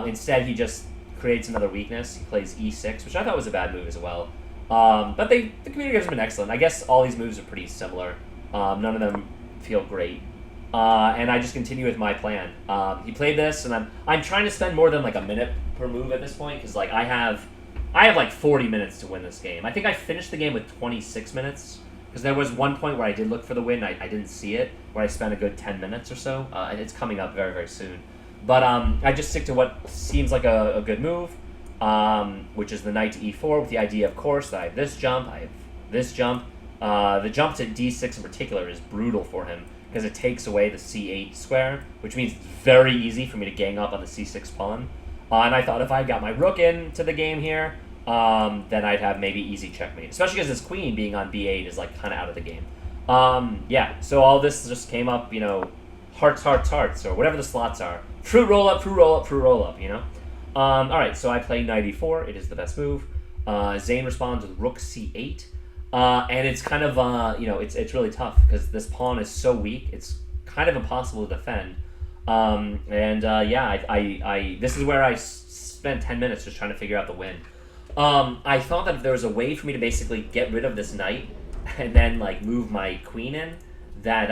Instead, he just creates another weakness. He plays e6, which I thought was a bad move as well. But the community has been excellent. I guess all these moves are pretty similar. None of them feel great. And I just continue with my plan. He played this, and I'm trying to spend more than like a minute per move at this point, because like I have like 40 minutes to win this game. I think I finished the game with 26 minutes, because there was one point where I did look for the win. I didn't see it, where I spent a good 10 minutes or so, and it's coming up very, very soon. But I just stick to what seems like a good move, which is the knight to e4, with the idea, of course, that I have this jump, I have this jump. The jump to d6 in particular is brutal for him, because it takes away the c8 square, which means it's very easy for me to gang up on the c6 pawn. And I thought if I got my rook into the game here, then I'd have maybe easy checkmate, especially because his queen being on b8 is like kind of out of the game. Yeah, so all this just came up, you know, hearts, hearts, hearts, or whatever the slots are. Fruit roll up, fruit roll up, fruit roll up, you know? All right, so I play knight e4. It is the best move. Zane responds with rook c8. And it's kind of, you know, it's really tough because this pawn is so weak. It's kind of impossible to defend. Yeah, this is where I spent 10 minutes just trying to figure out the win. I thought that if there was a way for me to basically get rid of this knight and then, like, move my queen in, that,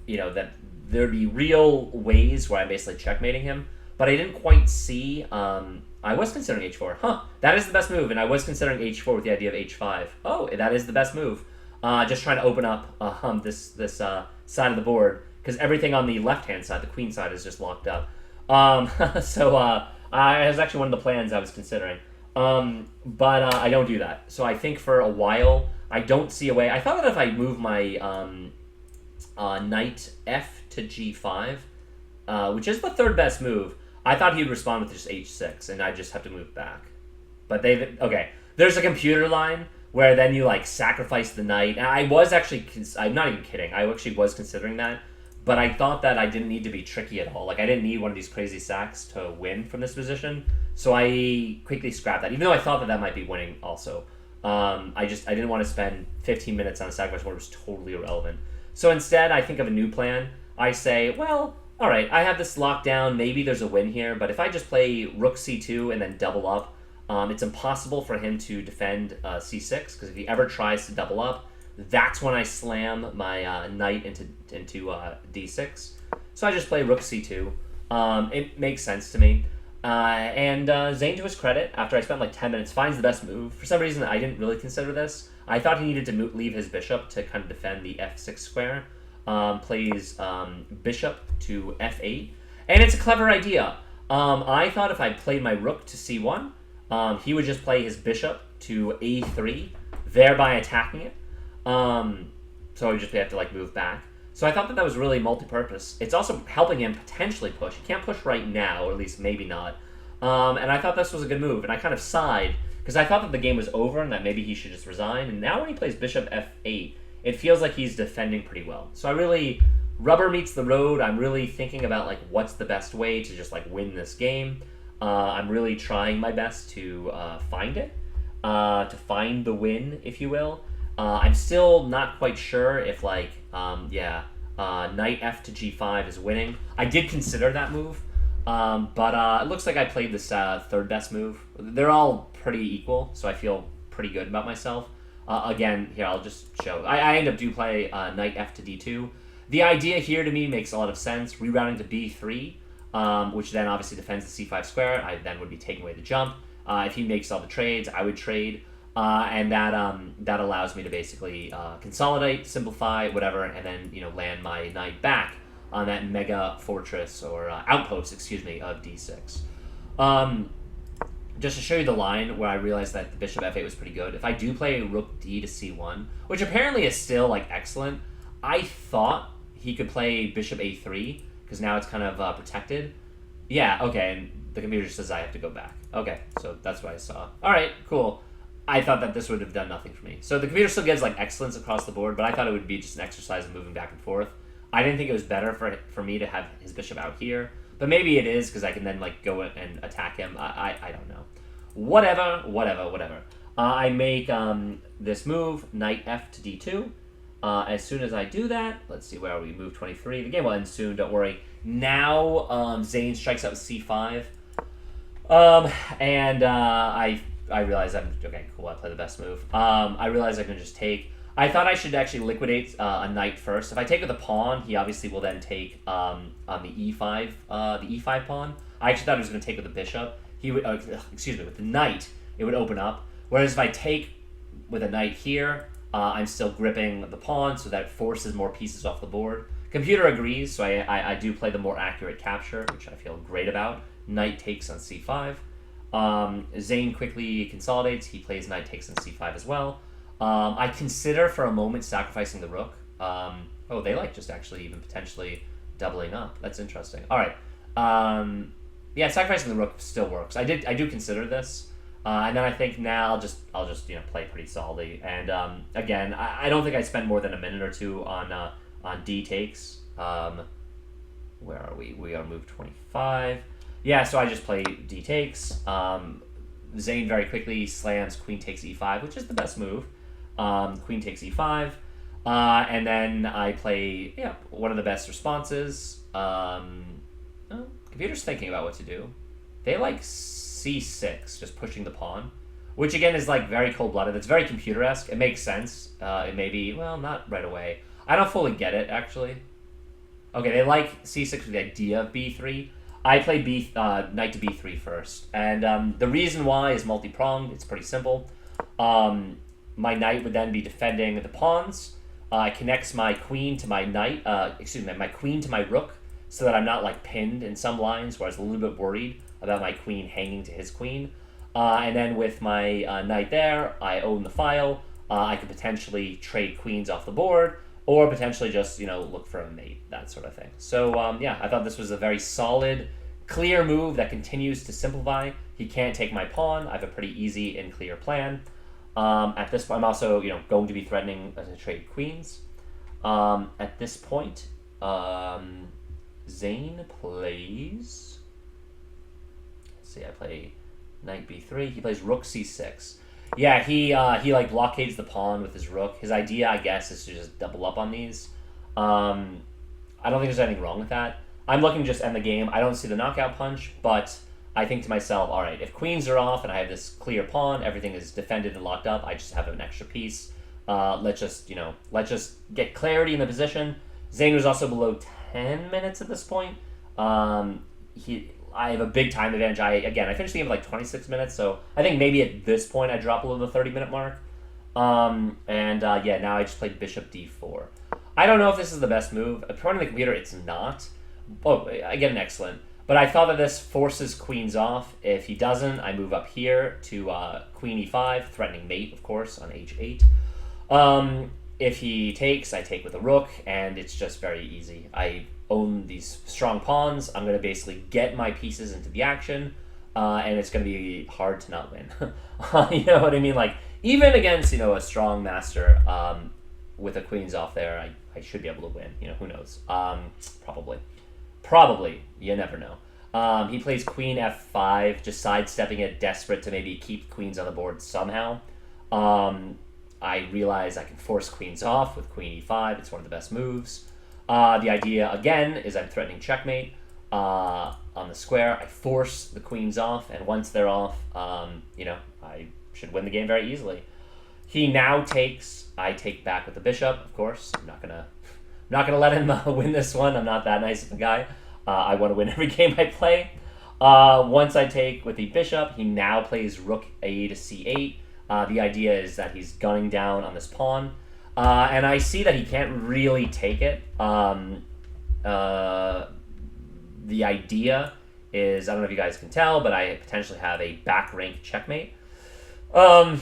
you know, that there'd be real ways where I'm basically checkmating him. But I didn't quite see, I was considering h4. That is the best move, and I was considering h4 with the idea of h5. Oh, that is the best move. Just trying to open up this side of the board, because everything on the left-hand side, the queen side, is just locked up. So it was actually one of the plans I was considering. But I don't do that. So I think for a while, I don't see a way. I thought that if I move my knight f to g5, which is the third best move, I thought he would respond with just h6, and I just have to move back. But okay, there's a computer line where then you, like, sacrifice the knight. And I was actually, I'm not even kidding, I actually was considering that, but I thought that I didn't need to be tricky at all. Like, I didn't need one of these crazy sacks to win from this position, so I quickly scrapped that, even though I thought that might be winning also. I didn't want to spend 15 minutes on a sacrifice where it was totally irrelevant. So instead, I think of a new plan. I say, well, all right, I have this locked down. Maybe there's a win here, but if I just play rook c2 and then double up, it's impossible for him to defend c6, because if he ever tries to double up, that's when I slam my knight into d6. So I just play rook c2. It makes sense to me. Zane, to his credit, after I spent like 10 minutes, finds the best move. For some reason, I didn't really consider this. I thought he needed to leave his bishop to kind of defend the f6 square. Plays bishop to f8, and it's a clever idea. I thought if I played my rook to c1, he would just play his bishop to a3, thereby attacking it. So I would just have to, like, move back. So I thought that was really multi-purpose. It's also helping him potentially push. He can't push right now, or at least maybe not. And I thought this was a good move, and I kind of sighed, because I thought that the game was over and that maybe he should just resign. And now when he plays bishop f8, it feels like he's defending pretty well. So I really, rubber meets the road. I'm really thinking about, like, what's the best way to just, like, win this game. I'm really trying my best to find it, to find the win, if you will. I'm still not quite sure if, like, knight f to g5 is winning. I did consider that move, but it looks like I played this third best move. They're all pretty equal, so I feel pretty good about myself. Again, here, I'll just show. I end up play knight f to d2. The idea here to me makes a lot of sense. Rerouting to b3, which then obviously defends the c5 square. I then would be taking away the jump. If he makes all the trades, I would trade. And that allows me to basically consolidate, simplify, whatever, and then, you know, land my knight back on that mega fortress, or outpost, excuse me, of d6. Just to show you the line where I realized that the bishop f8 was pretty good, if I do play rook d to c1, which apparently is still, like, excellent, I thought he could play bishop a3, because now it's kind of protected. Yeah, okay, and the computer just says I have to go back. Okay, so that's what I saw. All right, cool. I thought that this would have done nothing for me. So the computer still gives like excellence across the board, but I thought it would be just an exercise of moving back and forth. I didn't think it was better for me to have his bishop out here, but maybe it is because I can then like go and attack him. I don't know. Whatever. I make this move, knight f to d2. As soon as I do that, let's see, where are we? Move 23. The game will end soon, don't worry. Now Zane strikes out with c5. I realize okay, cool, I play the best move. I realize I can just take. I thought I should actually liquidate a knight first. If I take with a pawn, he obviously will then take on the e5 pawn. I actually thought he was going to take with the bishop. He would, with the knight, it would open up. Whereas if I take with a knight here, I'm still gripping the pawn, so that forces more pieces off the board. Computer agrees, so I do play the more accurate capture, which I feel great about. Knight takes on c5. Zane quickly consolidates. He plays knight takes on c5 as well. I consider for a moment sacrificing the rook. They like just actually even potentially doubling up. That's interesting. All right. Sacrificing the rook still works. I do consider this. And then I think now I'll just play pretty solidly. And again, I don't think I spent more than a minute or two on d takes. Where are we? We are move 25. Yeah, so I just play d takes. Zane very quickly slams queen takes e5, which is the best move. Queen takes e5. And then I play one of the best responses. Computer's thinking about what to do. They like c6, just pushing the pawn, which again is like very cold-blooded. It's very computer-esque. It makes sense. It may be, well, not right away. I don't fully get it, actually. Okay, they like c6 with the idea of b3. I play knight to b3 first. And the reason why is multi-pronged. It's pretty simple. My knight would then be defending the pawns. It connects my queen to my knight, my queen to my rook, so that I'm not like pinned in some lines where I was a little bit worried about my queen hanging to his queen. And then with my knight there, I own the file. I could potentially trade queens off the board, or potentially just, look for a mate, that sort of thing. So, I thought this was a very solid, clear move that continues to simplify. He can't take my pawn. I have a pretty easy and clear plan. At this point, I'm also, going to be threatening to trade queens. At this point, Zane plays... Let's see, I play knight b3. He plays rook c6. Yeah, he like blockades the pawn with his rook. His idea, I guess, is to just double up on these. I don't think there's anything wrong with that. I'm looking to just end the game. I don't see the knockout punch, but I think to myself, all right, if queens are off and I have this clear pawn, everything is defended and locked up, I just have an extra piece. Let's just get clarity in the position. Zane was also below 10 minutes at this point. I have a big time advantage. I finished the game with like 26 minutes, so I think maybe at this point I drop below the 30-minute mark. Now I just played bishop d4. I don't know if this is the best move. According to the computer, it's not. Oh, I get an excellent. But I thought that this forces queens off. If he doesn't, I move up here to queen e5, threatening mate, of course, on h8. If he takes, I take with a rook, and it's just very easy. I own these strong pawns. I'm going to basically get my pieces into the action, and it's going to be hard to not win. You know what I mean? Like, even against, a strong master with the queens off there, I should be able to win. Who knows? Probably. You never know. He plays queen f5, just sidestepping it, desperate to maybe keep queens on the board somehow. I realize I can force queens off with queen e5. It's one of the best moves. The idea, again, is I'm threatening checkmate. On the square, I force the queens off, and once they're off, I should win the game very easily. He now takes. I take back with the bishop, of course. I'm not gonna let him win this one. I'm not that nice of a guy. I want to win every game I play. Once I take with the bishop, he now plays rook a to c8. The idea is that he's gunning down on this pawn. And I see that he can't really take it. The idea is, I don't know if you guys can tell, but I potentially have a back rank checkmate. I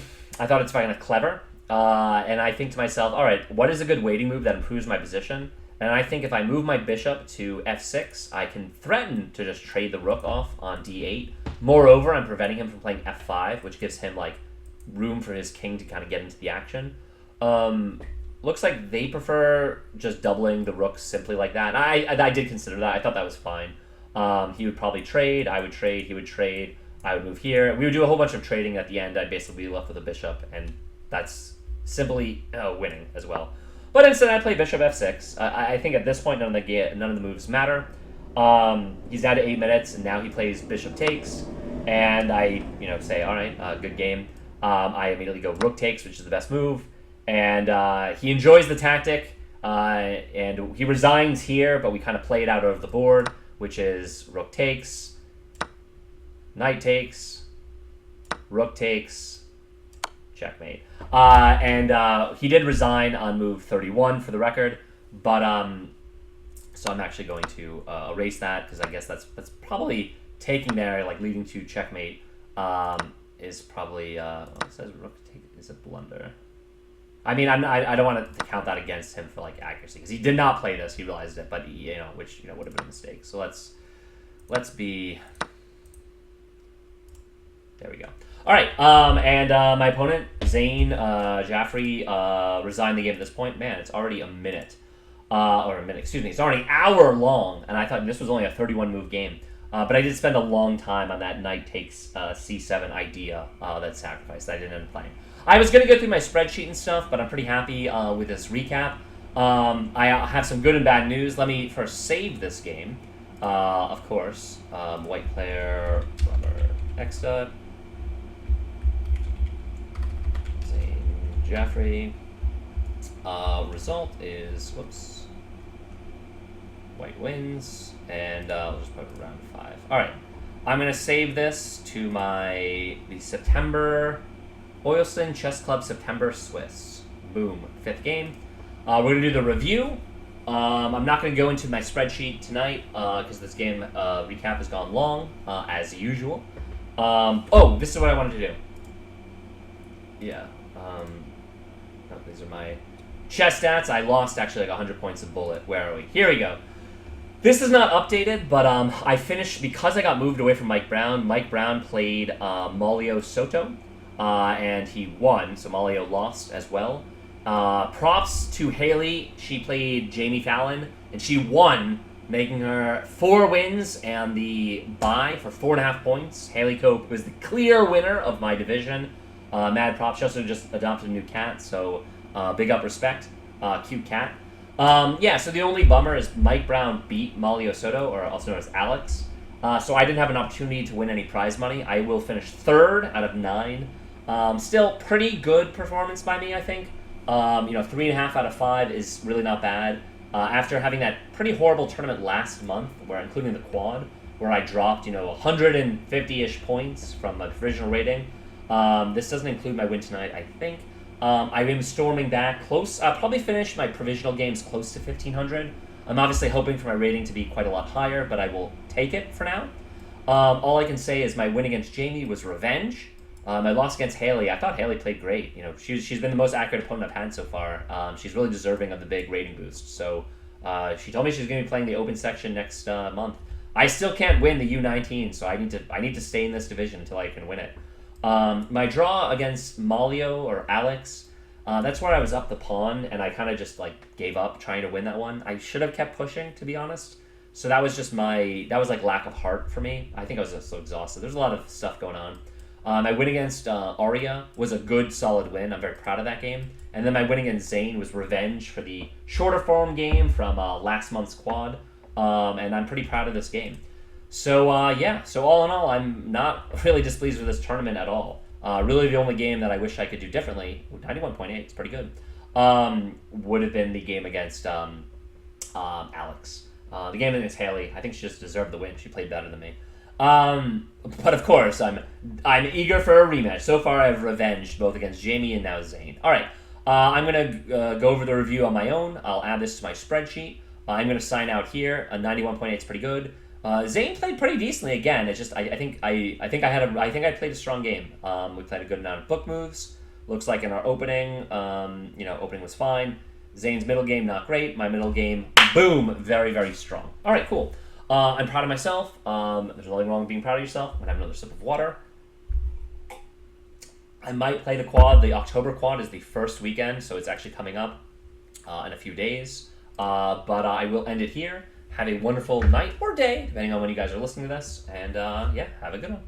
thought it's kind of clever. And I think to myself, all right, what is a good waiting move that improves my position? And I think if I move my bishop to f6, I can threaten to just trade the rook off on d8. Moreover, I'm preventing him from playing f5, which gives him like room for his king to kind of get into the action. Looks like they prefer just doubling the rooks simply like that. And I did consider that. I thought that was fine. He would probably trade. I would trade. He would trade. I would move here. We would do a whole bunch of trading at the end. I'd basically be left with a bishop, and that's simply winning as well. But instead, I play bishop f6. I think at this point, none of the moves matter. He's down to 8 minutes, and now he plays bishop takes. And I, say, all right, good game. I immediately go rook takes, which is the best move. And he enjoys the tactic, and he resigns here, but we kind of play it out over the board, which is rook takes, knight takes, rook takes, checkmate. And he did resign on move 31 for the record, but so I'm actually going to erase that because I guess that's probably taking there, like leading to checkmate, is probably it says rook take is a blunder. I mean, I don't want to count that against him for like accuracy because he did not play this. He realized it, but which would have been a mistake. So let's be. There we go. All right, and my opponent Zane Jafri resigned the game at this point. Man, it's already a minute, excuse me. It's already an hour long, and I thought this was only a 31 move game. But I did spend a long time on that knight takes c7 idea that sacrifice that I didn't end up playing. I was going to go through my spreadsheet and stuff, but I'm pretty happy with this recap. I have some good and bad news. Let me first save this game, of course. White player, Eckstut, Zane Jafri. Result is, whoops, white wins, and we'll just put it around 5. All right, I'm going to save this to the September Boylston Chess Club September Swiss. Boom, 5th game. We're going to do the review. I'm not going to go into my spreadsheet tonight because this game recap has gone long, as usual. This is what I wanted to do. Yeah. These are my chess stats. I lost actually like 100 points of bullet. Where are we? Here we go. This is not updated, but I finished because I got moved away from Mike Brown. Mike Brown played Maulio Soto, and he won, so Maulio lost as well. Props to Haley. She played Jamie Fallon, and she won, making her 4 wins and the bye for 4.5 points. Haley Cope was the clear winner of my division. Mad props. She also just adopted a new cat, so big up respect. Cute cat. So the only bummer is Mike Brown beat Maulio Soto, or also known as Alex. So I didn't have an opportunity to win any prize money. I will finish 3rd out of 9. Still pretty good performance by me, I think. 3.5 out of 5 is really not bad. After having that pretty horrible tournament last month, where including the quad, where I dropped 150-ish points from my provisional rating. This doesn't include my win tonight, I think. I am storming back close. I'll probably finish my provisional games close to 1,500. I'm obviously hoping for my rating to be quite a lot higher, but I will take it for now. All I can say is my win against Jamie was revenge. My loss against Haley, I thought Haley played great. She's been the most accurate opponent I've had so far. She's really deserving of the big rating boost. So she told me she's going to be playing the open section next month. I still can't win the U19, so I need to stay in this division until I can win it. My draw against Maulio or Alex, that's where I was up the pawn, and I kind of just gave up trying to win that one. I should have kept pushing, to be honest. So that was just lack of heart for me. I think I was just so exhausted. There's a lot of stuff going on. My win against Arya was a good, solid win. I'm very proud of that game. And then my win against Zane was revenge for the shorter form game from last month's quad. And I'm pretty proud of this game. So, so all in all, I'm not really displeased with this tournament at all. Really, the only game that I wish I could do differently, 91.8, it's pretty good, would have been the game against Alex. The game against Haley, I think she just deserved the win. She played better than me. But of course, I'm eager for a rematch. So far, I've revenged both against Jamie and now Zane. All right, I'm going to go over the review on my own. I'll add this to my spreadsheet. I'm going to sign out here. A 91.8 is pretty good. Zane played pretty decently again. It's just I think I played a strong game. We played a good amount of book moves. Looks like in our opening, opening was fine. Zane's middle game not great. My middle game Boom. Very, very strong. All right, cool. I'm proud of myself. There's nothing wrong with being proud of yourself. I'm going to have another sip of water. I might play the quad. The October quad is the first weekend, so it's actually coming up in a few days. But I will end it here. Have a wonderful night or day, depending on when you guys are listening to this. And yeah, have a good one.